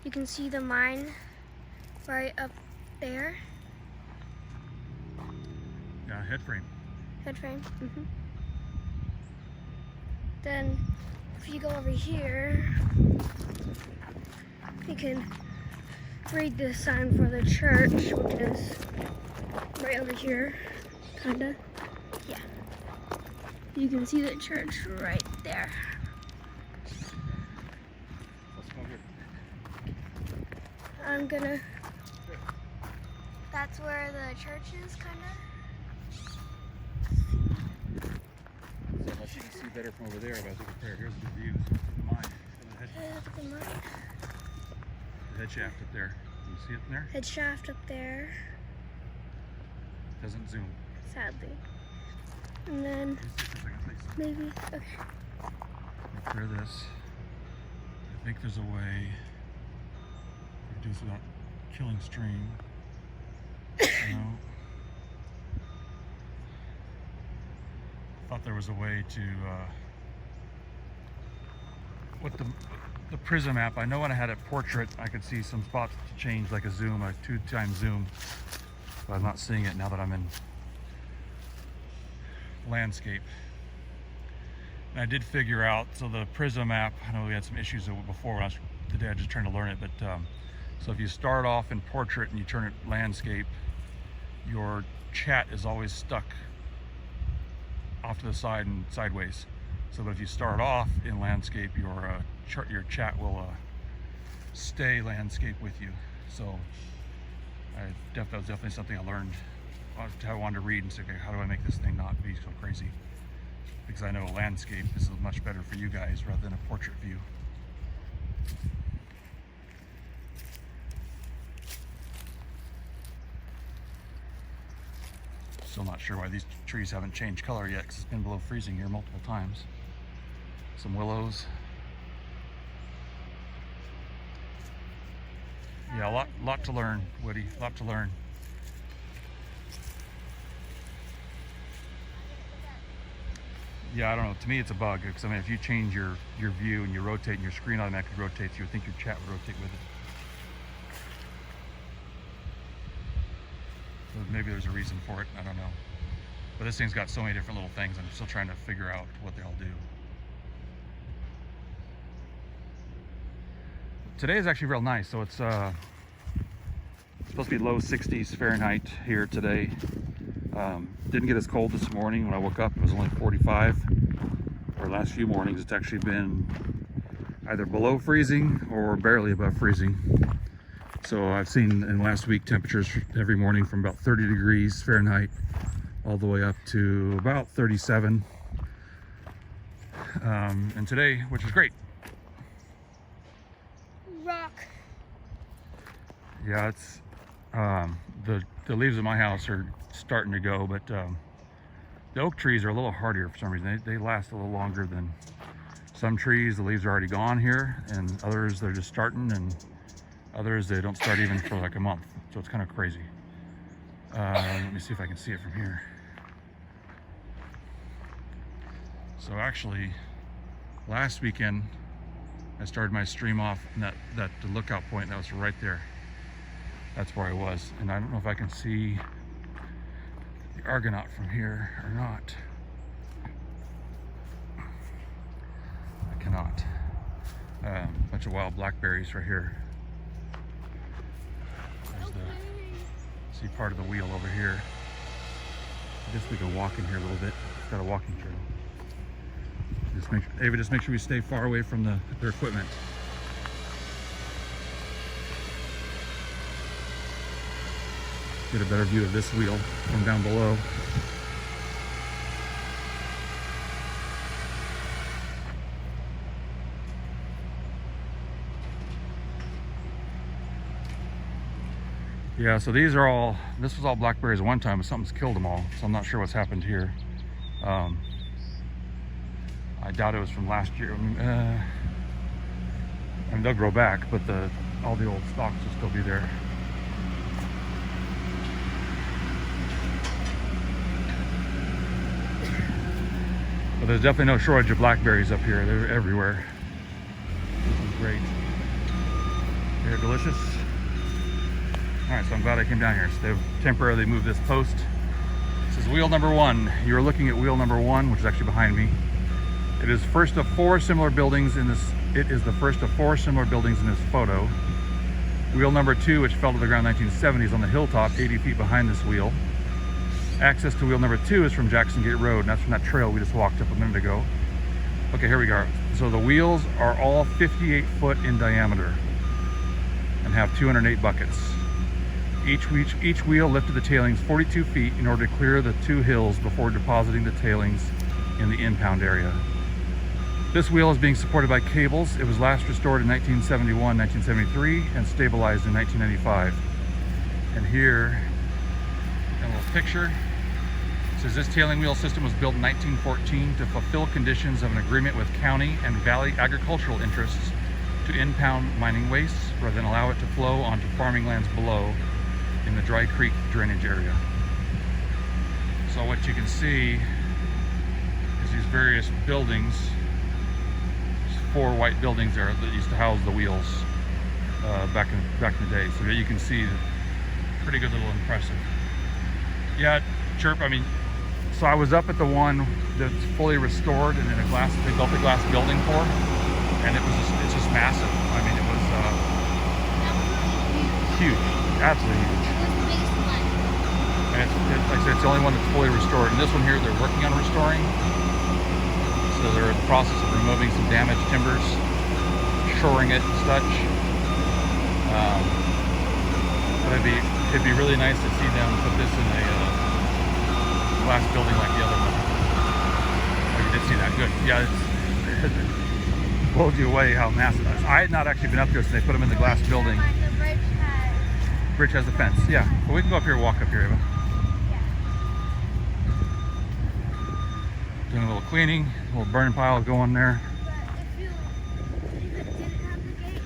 you can see the mine right up there. Yeah, head frame. Head frame. Then, if you go over here, you can read the sign for the church, which is right over here, kinda. Yeah. You can see the church right there. Let's go get I'm gonna. That's where the church is, kinda. So unless you can see better from over there, but I think up there, here's the view. The mine. The head, Look at the mine. the head shaft up there. Can you see it in there? Head shaft up there, Doesn't zoom. sadly. And then Let me see if I can take some. maybe. Okay. Clear this. I think there's a way to reduce without killing stream. No. Thought there was a way to with the prism app. I know when I had it portrait, I could see some spots to change, like a zoom, a 2x zoom. But I'm not seeing it now that I'm in landscape. And I did figure out, so the Prism app, I know we had some issues before when today I was just trying to learn it, but so if you start off in portrait and you turn it landscape, your chat is always stuck off to the side and sideways. So but if you start off in landscape, your chat will stay landscape with you. So that was definitely something I learned. I wanted to read and say, okay, how do I make this thing not be so crazy? Because I know landscape is much better for you guys rather than a portrait view. Still not sure why these trees haven't changed color yet, because it's been below freezing here multiple times. Some willows. Yeah, a lot to learn, Woody. A lot to learn. Yeah, I don't know. To me, it's a bug. Because I mean, if you change your view and you rotate, and your screen automatically rotates, you would think your chat would rotate with it. So maybe there's a reason for it. I don't know. But this thing's got so many different little things. I'm still trying to figure out what they all do. Today is actually real nice. So it's supposed to be low 60s Fahrenheit here today. Didn't get as cold this morning. When I woke up, it was only 45. For the last few mornings, it's actually been either below freezing or barely above freezing. So I've seen in last week temperatures every morning from about 30 degrees Fahrenheit all the way up to about 37. And today, which is great. Rock. Yeah, it's the leaves of my house are starting to go, but the oak trees are a little hardier for some reason. They last a little longer than some trees. The leaves are already gone here, and others they're just starting, and others they don't start even for like a month. So it's kind of crazy. Let me see if I can see it from here. So actually, last weekend I started my stream off in that the lookout point that was right there. That's where I was, and I don't know if I can see the Argonaut from here or not. I cannot. Bunch of wild blackberries right here. There's see part of the wheel over here. I guess we can walk in here a little bit. It's got a walking trail. Just make sure we stay far away from their equipment. Get a better view of this wheel from down below. Yeah, so this was all blackberries at one time, but something's killed them all. So I'm not sure what's happened here. I doubt it was from last year. I mean, they'll grow back, but all the old stalks will still be there. But there's definitely no shortage of blackberries up here. They're everywhere. This is great. They're delicious. All right, so I'm glad I came down here. So they've temporarily moved this post. This is wheel number 1. You're looking at wheel number 1, which is actually behind me. It is first of 4 similar buildings in this. It is the first of 4 similar buildings in this photo. Wheel number 2, which fell to the ground in 1970, is on the hilltop 80 feet behind this wheel. Access to wheel number 2 is from Jackson Gate Road, and that's from that trail we just walked up a minute ago. Okay, here we go. So the wheels are all 58 foot in diameter and have 208 buckets. Each wheel lifted the tailings 42 feet in order to clear the 2 hills before depositing the tailings in the impound area. This wheel is being supported by cables. It was last restored in 1971, 1973, and stabilized in 1995. And here, a little picture. It says this tailing wheel system was built in 1914 to fulfill conditions of an agreement with county and valley agricultural interests to impound mining wastes rather than allow it to flow onto farming lands below in the Dry Creek drainage area. So what you can see is these various buildings. There's 4 white buildings there that used to house the wheels back in the day. So there you can see, pretty good little impressive. Yeah, Chirp, I mean, so I was up at the one that's fully restored and in a glass, they built a glass building for, and it's just massive. I mean, it was huge, absolutely huge. And it's, like I said, it's the only one that's fully restored. And this one here, they're working on restoring. So they're in the process of removing some damaged timbers, shoring it and such. But it'd be really nice to see them put this in a glass building like the other one. Oh, you did see that, good. Yeah, it blows you away how massive it is. I had not actually been up here since they put them in the glass building. The Bridge has a fence, yeah. But we can go up here and walk up here, Eva. Doing a little cleaning, a little burn pile going there. But if it didn't have the gate,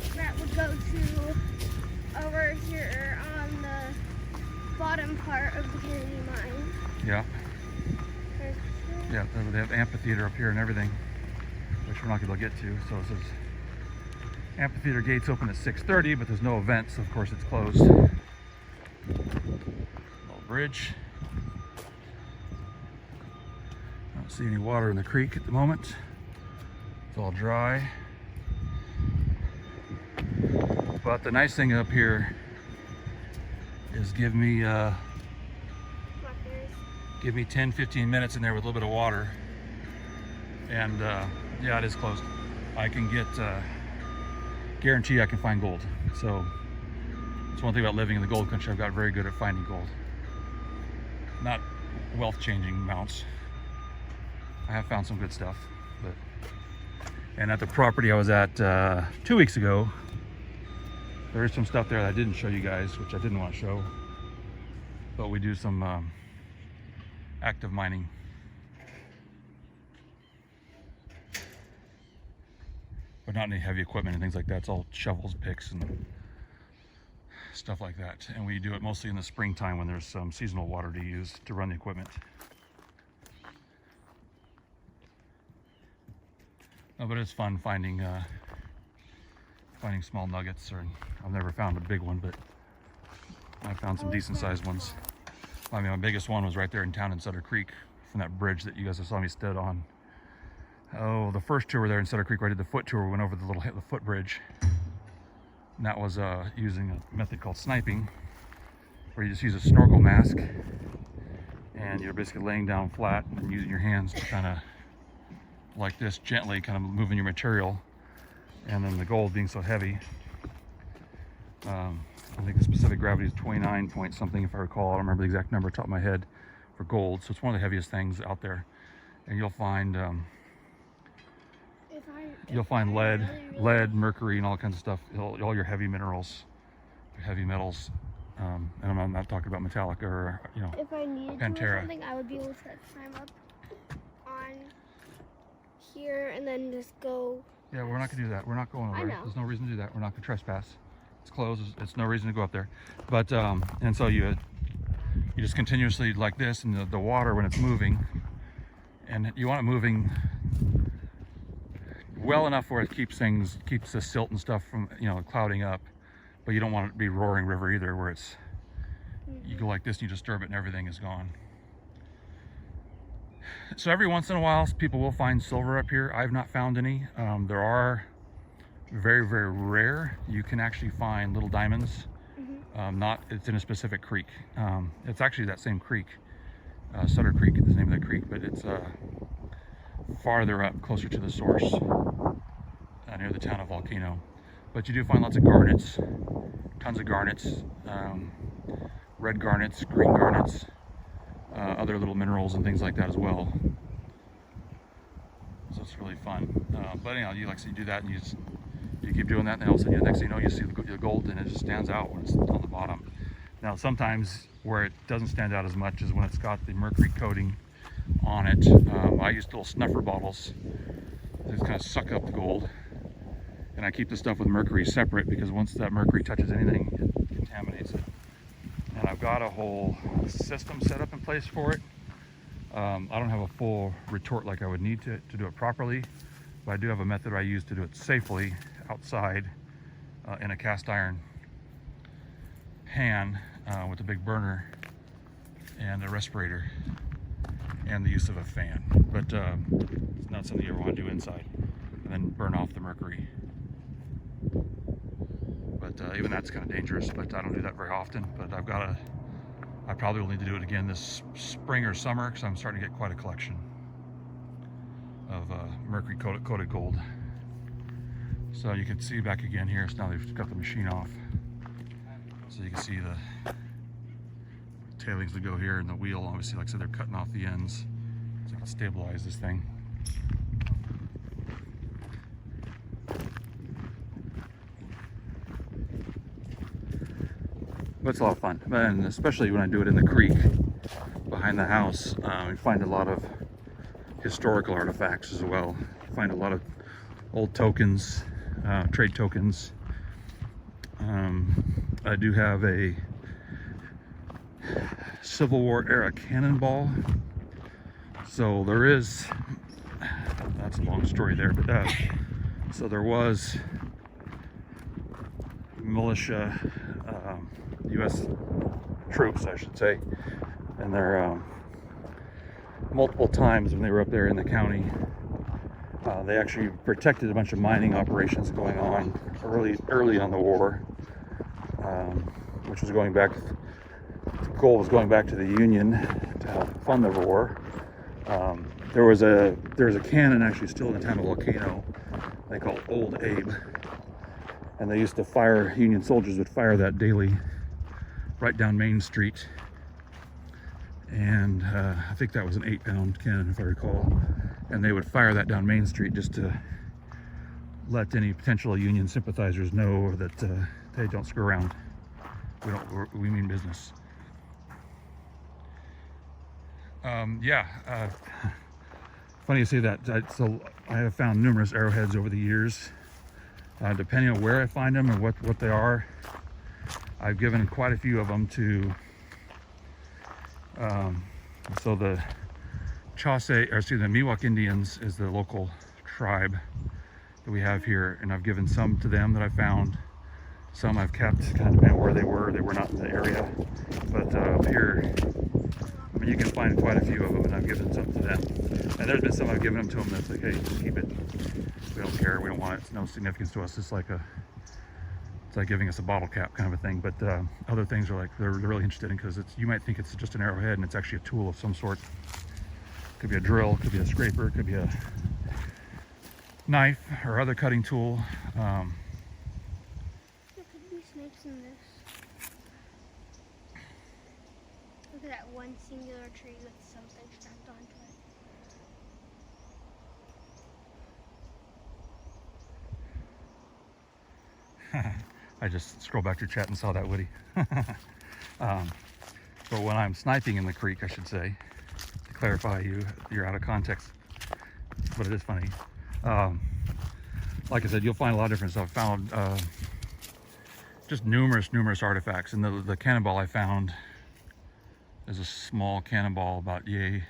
then that would go to over here on the bottom part of the Kennedy mine. Yeah. Yeah, they have amphitheater up here and everything, which we're not going to get to. So it says amphitheater gates open at 6:30, but there's no event, so of course it's closed. Little bridge. I don't see any water in the creek at the moment. It's all dry. But the nice thing up here is give me 10-15 minutes in there with a little bit of water, and yeah, it is closed. I can get guarantee I can find gold. So it's one thing about living in the gold country. I've got very good at finding gold. Not wealth changing amounts. I have found some good stuff, but and at the property I was at 2 weeks ago, there is some stuff there that I didn't show you guys, which I didn't want to show, but we do some active mining. But not any heavy equipment and things like that. It's all shovels, picks, and stuff like that. And we do it mostly in the springtime when there's some seasonal water to use to run the equipment. No, but it's fun finding small nuggets. Or I've never found a big one, but I found some decent sized ones. I mean, my biggest one was right there in town in Sutter Creek, from that bridge that you guys saw me stood on. Oh, the first tour there in Sutter Creek, where I did the foot tour, we went over the foot bridge. And that was using a method called sniping, where you just use a snorkel mask, and you're basically laying down flat and using your hands to kind of, like this, gently kind of moving your material. And then the gold being so heavy, I think the specific gravity is 29 point something, if I recall. I don't remember the exact number off the top of my head for gold. So it's one of the heaviest things out there. And you'll find lead, mercury, and all kinds of stuff. All your heavy minerals, your heavy metals. And I'm not talking about Metallica or, you know, if I needed Pantera. to or something, I would be able to climb up on here and then just go. Yeah, we're not gonna do that. We're not going over there. There's no reason to do that. We're not gonna trespass. It's closed. It's no reason to go up there. But and so you just continuously like this, and the water when it's moving, And you want it moving well enough where it keeps the silt and stuff from, you know, clouding up, but you don't want it to be roaring river either, where it's, you go like this, you disturb it and everything is gone. So every once in a while, people will find silver up here. I've not found any. There are very, very rare. You can actually find little diamonds. It's in a specific creek. It's actually that same creek. Sutter Creek is the name of that creek, but it's farther up, closer to the source, near the town of Volcano. But you do find lots of garnets, tons of garnets, red garnets, green garnets, other little minerals and things like that as well. So it's really fun. But anyhow, you do that, and you keep doing that, and then all of a sudden, the next thing you know, you see the gold, and it just stands out when it's on the bottom. Now, sometimes where it doesn't stand out as much is when it's got the mercury coating on it. I use little snuffer bottles to just kind of suck up the gold, and I keep the stuff with mercury separate, because once that mercury touches anything, it contaminates it. And I've got a whole system set up in place for it. I don't have a full retort like I would need to do it properly, but I do have a method I use to do it safely outside in a cast iron pan with a big burner and a respirator and the use of a fan. But it's not something you ever want to do inside, and then burn off the mercury. But even that's kind of dangerous, but I don't do that very often. But I probably will need to do it again this spring or summer, because I'm starting to get quite a collection of mercury coated gold. So you can see back again here, so now they've got the machine off. So you can see the tailings that go here, and the wheel, obviously, like I said, they're cutting off the ends so I can stabilize this thing. But it's a lot of fun, and especially when I do it in the creek behind the house. You find a lot of historical artifacts as well. You find a lot of old tokens, trade tokens. I do have a Civil War era cannonball. So there is, that's a long story there, but so there was militia, U.S. troops, I should say, and they're multiple times when they were up there in the county, they actually protected a bunch of mining operations going on early on the war, which was going back. The goal was going back to the Union to help fund the war. There was a cannon actually still in the town of Volcano. They call it Old Abe, and they used to fire. Union soldiers would fire that daily, right down Main Street. And I think that was an 8-pound cannon, if I recall. And they would fire that down Main Street just to let any potential Union sympathizers know that hey, don't screw around. We mean business. Funny you say that. So I have found numerous arrowheads over the years. Depending on where I find them and what they are, I've given quite a few of them to. So the the Miwok Indians is the local tribe that we have here, and I've given some to them that I found. Some I've kept, kind of depending on where they were not in the area. But up here, I mean, you can find quite a few of them, and I've given some to them. And there's been some I've given them to them that's like, hey, just keep it. We don't care, we don't want it, it's no significance to us. It's like giving us a bottle cap kind of a thing. But other things are like, they're really interested in, because you might think it's just an arrowhead, and it's actually a tool of some sort. Could be a drill, could be a scraper, could be a knife or other cutting tool. There could be snakes in this. Look at that one singular tree with something strapped onto it. I just scrolled back to chat and saw that, Woody. But when I'm sniping in the creek, I should say, to clarify, you're out of context, but it is funny. Like I said, you'll find a lot of different stuff. I found just numerous artifacts, and the cannonball I found is a small cannonball about yay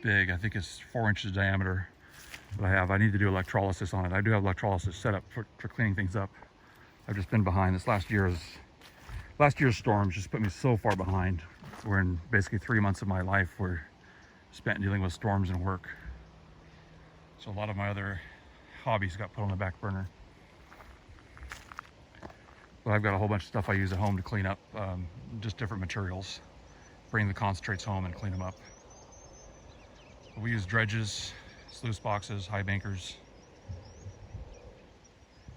big. I think it's 4 inches diameter that I need to do electrolysis on it. I do have electrolysis set up for cleaning things up. I've just been behind. Last year's storms just put me so far behind. We're in basically 3 months of my life were spent dealing with storms and work. So a lot of my other hobbies got put on the back burner. But I've got a whole bunch of stuff I use at home to clean up, just different materials. Bring the concentrates home and clean them up. But we use dredges, sluice boxes, high bankers,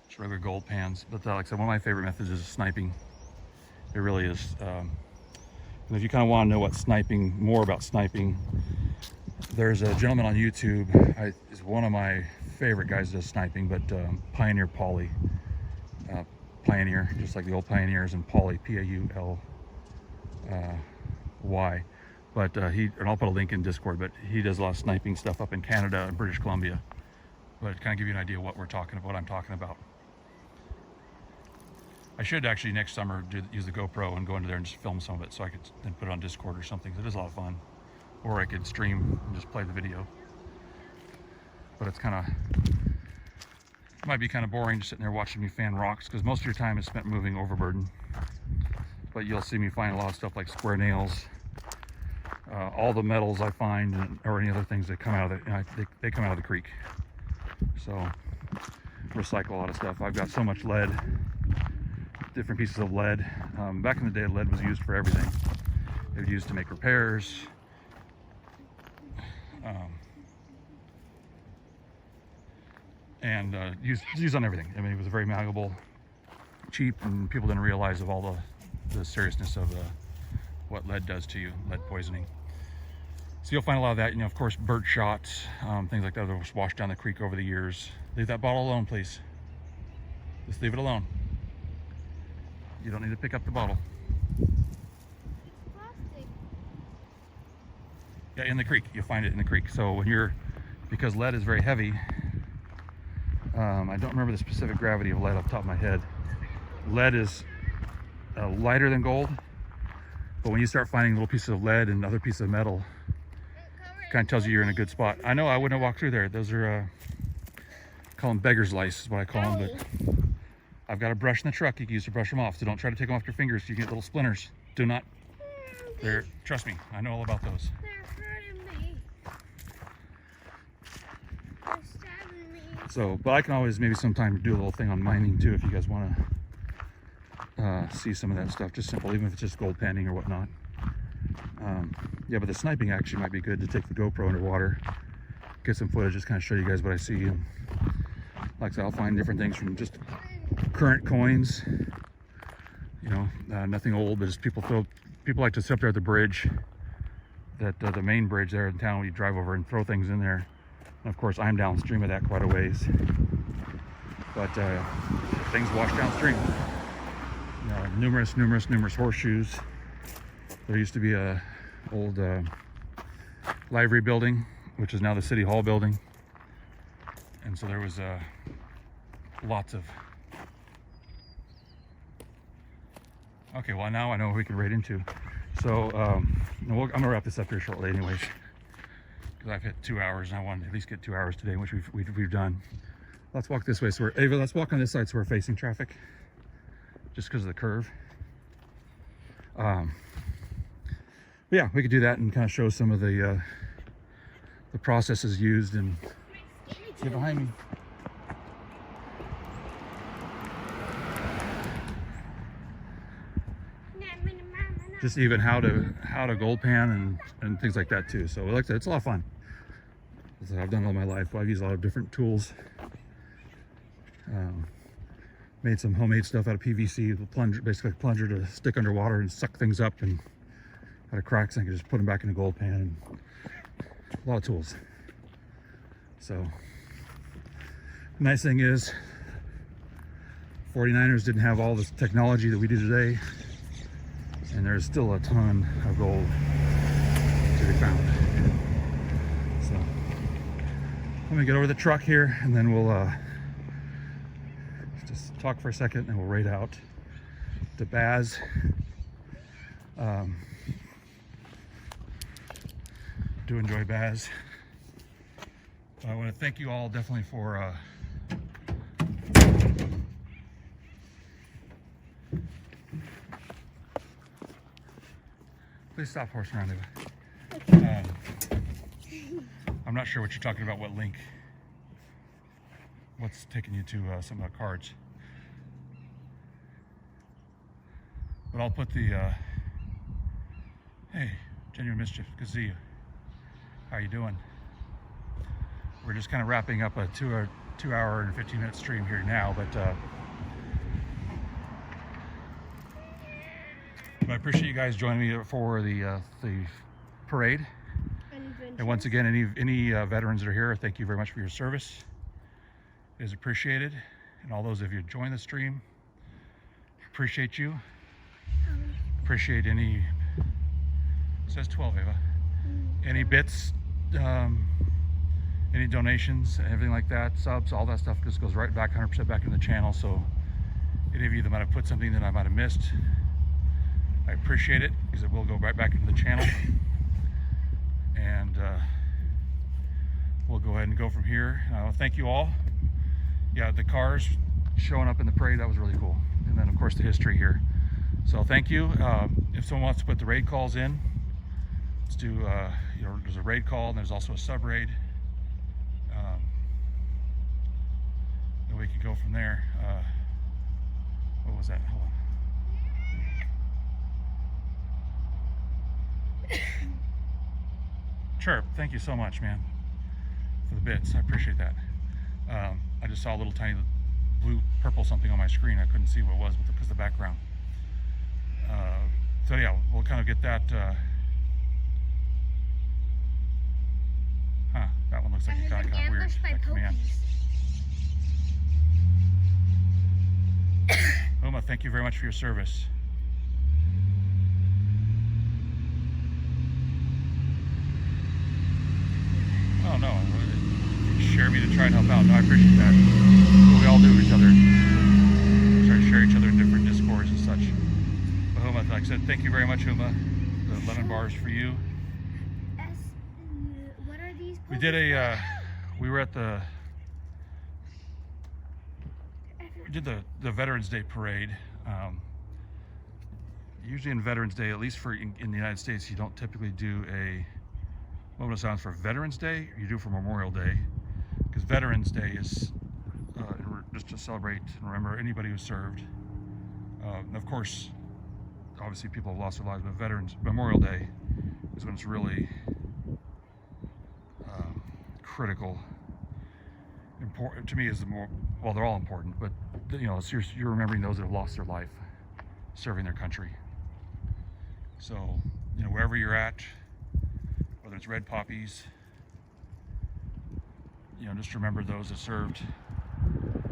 just regular gold pans. But like I said, one of my favorite methods is sniping. It really is. And if you kind of want to know what sniping, more about sniping, there's a gentleman on YouTube, is one of my favorite guys that does sniping, but Pioneer Pauly. Pioneer, just like the old pioneers, and Pauly, P-A-U-L-Y. But and I'll put a link in Discord, but he does a lot of sniping stuff up in Canada and British Columbia. But kind of give you an idea what I'm talking about. I should actually next summer use the GoPro and go into there and just film some of it so I could then put it on Discord or something. It is a lot of fun. Or I could stream and just play the video. But it's kind of, it might be kind of boring just sitting there watching me fan rocks, because most of your time is spent moving overburden. But you'll see me find a lot of stuff like square nails, all the metals I find, or any other things that come out of they come out of the creek. So recycle a lot of stuff. I've got so much lead, different pieces of lead. Back in the day, lead was used for everything. It was used to make repairs. And used on everything. I mean, it was very malleable, cheap, and people didn't realize of all the seriousness of what lead does to you, lead poisoning. So you'll find a lot of that, of course, bird shot, things like that that was washed down the creek over the years. Leave that bottle alone, please. Just leave it alone. You don't need to pick up the bottle. Plastic. Yeah, in the creek. You'll find it in the creek. So when because lead is very heavy, I don't remember the specific gravity of lead off the top of my head. Lead is lighter than gold, but when you start finding little pieces of lead and other pieces of metal, it kind of tells you you're in a good spot. I know I wouldn't have walked through there. Those are, call them beggar's lice is what I call them, but I've got a brush in the truck you can use to brush them off, so don't try to take them off your fingers. You get little splinters. Do not. Trust me, I know all about those. They're hurting me. They're stabbing me. So, but I can always maybe sometime do a little thing on mining too if you guys want to see some of that stuff. Just simple, even if it's just gold panning or whatnot. Yeah, but the sniping actually might be good to take the GoPro underwater, get some footage, just kind of show you guys what I see. And like I said, I'll find different things from just current coins, nothing old, but just people like to sit up there at the bridge, the main bridge there in town, when you drive over and throw things in there. And of course, I'm downstream of that quite a ways, but things wash downstream. Numerous horseshoes. There used to be a old library building, which is now the City Hall building, and so there was lots of. Okay, well now I know what we can raid into. So I'm gonna wrap this up here shortly, anyways, because I've hit 2 hours and I want to at least get 2 hours today, which we've done. Let's walk this way. So Ava, let's walk on this side so we're facing traffic, just because of the curve. Yeah, we could do that and kind of show some of the processes used. And get behind me. Just even how to gold pan and things like that too. So like I said, it's a lot of fun. I've done it all my life. I've used a lot of different tools. Made some homemade stuff out of PVC, basically a plunger to stick underwater and suck things up, and out of cracks, I can just put them back in a gold pan. And a lot of tools. So the nice thing is 49ers didn't have all this technology that we do today, and there's still a ton of gold to be found. So let me get over the truck here, and then we'll just talk for a second, and we'll raid out to Baz. do enjoy Baz. I want to thank you all definitely for please stop horsing around, Eva. I'm not sure what you're talking about, what link. What's taking you to some of the cards. But I'll put the, hey, Genuine Mischief, good to see you. How you doing? We're just kind of wrapping up a 2 hour and 15-minute stream here now, but I appreciate you guys joining me for the parade. And once again, any veterans that are here, thank you very much for your service. It is appreciated. And all those of you who joined the stream, appreciate you. Appreciate any, it says 12, Eva. Any bits, any donations, everything like that, subs, all that stuff just goes right back, 100% back into the channel. So any of you that might have put something that I might have missed, I appreciate it, because it will go right back into the channel. And we'll go ahead and go from here. Thank you all. Yeah, the cars showing up in the parade, that was really cool. And then of course the history here. So thank you. If someone wants to put the raid calls in, let's do, there's a raid call and there's also a sub raid. And we can go from there. What was that? Hold on. Chirp, thank you so much, man, for the bits. I appreciate that. I just saw a little tiny blue, purple something on my screen. I couldn't see what it was because of the background. So yeah, we'll kind of get that. That one looks like it got kind of weird. That command. Uma, thank you very much for your service. Oh no, you share me to try and help out. No, I appreciate that. We all do each other. Try to share each other in different discords and such. But Uma, like I said, thank you very much, Uma. The lemon bars for you. What are these? We did we were at we did the Veterans Day parade. Usually in Veterans Day, at least in the United States, you don't typically do a moment of silence for Veterans Day. You do for Memorial Day, because Veterans Day is just to celebrate and remember anybody who served. And of course, obviously people have lost their lives, but Memorial Day is when it's really critical. Important to me is well, they're all important, but you're remembering those that have lost their life serving their country. So wherever you're at, whether it's red poppies, just remember those that served,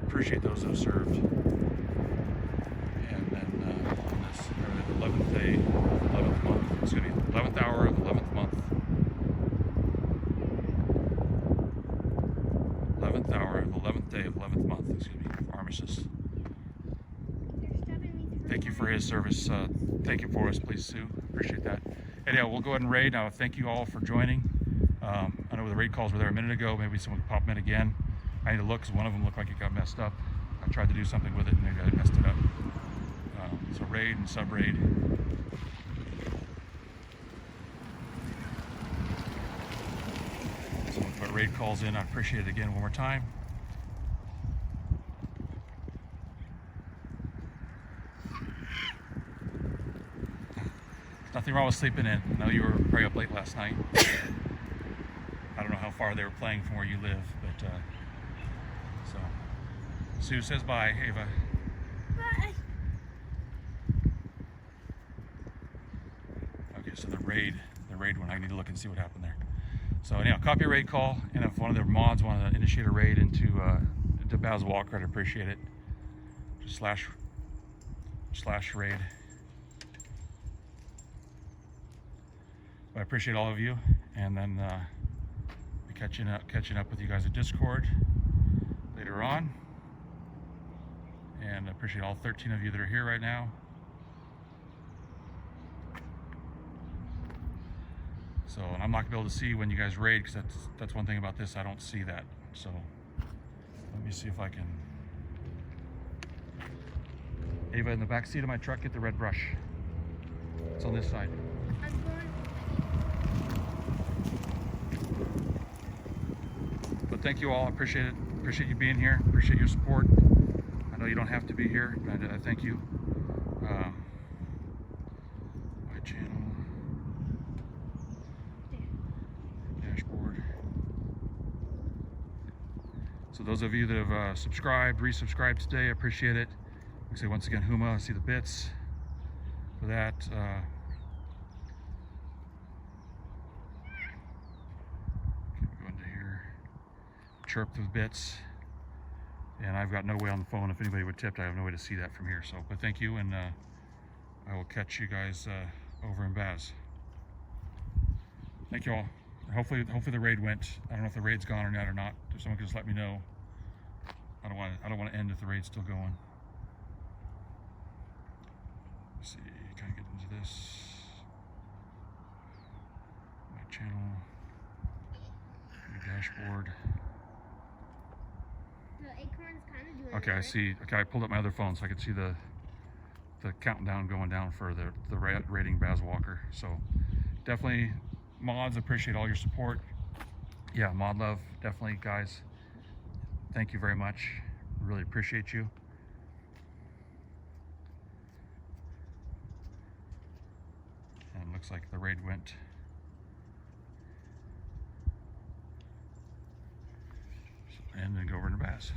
appreciate those that have served. And then on this 11th day, 11th month, excuse me, 11th hour of the 11th month, 11th hour of the 11th day of the 11th month, excuse me, Armistice. Thank you for his service. Thank you for us, please, Sue. Appreciate that. Anyhow, we'll go ahead and raid. Now, thank you all for joining. I know the raid calls were there a minute ago. Maybe someone can pop them in again. I need to look because one of them looked like it got messed up. I tried to do something with it and maybe I messed it up. So raid and sub raid. Someone put raid calls in. I appreciate it again one more time. Nothing wrong with sleeping in. I know you were probably up late last night. I don't know how far they were playing from where you live, but so Sue says bye, Ava. Bye. Okay, so the raid one, I need to look and see what happened there. So anyhow, copy a raid call, and if one of their mods want to initiate a raid into Baz Walker, I'd appreciate it. Just slash raid. I appreciate all of you, and then be catching up with you guys at Discord later on. And I appreciate all 13 of you that are here right now. So, and I'm not gonna be able to see when you guys raid, because that's one thing about this, I don't see that. So let me see if I can. Ava, in the back seat of my truck, get the red brush. It's on this side. But thank you all. I appreciate it. Appreciate you being here. Appreciate your support. I know you don't have to be here, but I thank you. My channel, dashboard. So those of you that have subscribed, resubscribed today, I appreciate it. Like I say once again, Huma, I see the bits for that. Go into here, chirp the bits, and I've got no way on the phone. If anybody would tip, I have no way to see that from here. So, but thank you, and I will catch you guys over in Baz. Thank you all. Hopefully the raid went. I don't know if the raid's gone or not. If someone could just let me know. I don't want to end if the raid's still going. Let's see, kind of get into this. My channel, my dashboard. The acorn's kind of doing Okay, I see. Okay, I pulled up my other phone so I could see the countdown going down for the rating Baz Walker. So definitely, mods, appreciate all your support. Yeah, mod love, definitely, guys. Thank you very much. Really appreciate you. And looks like the raid went. So, and then go over to Baz.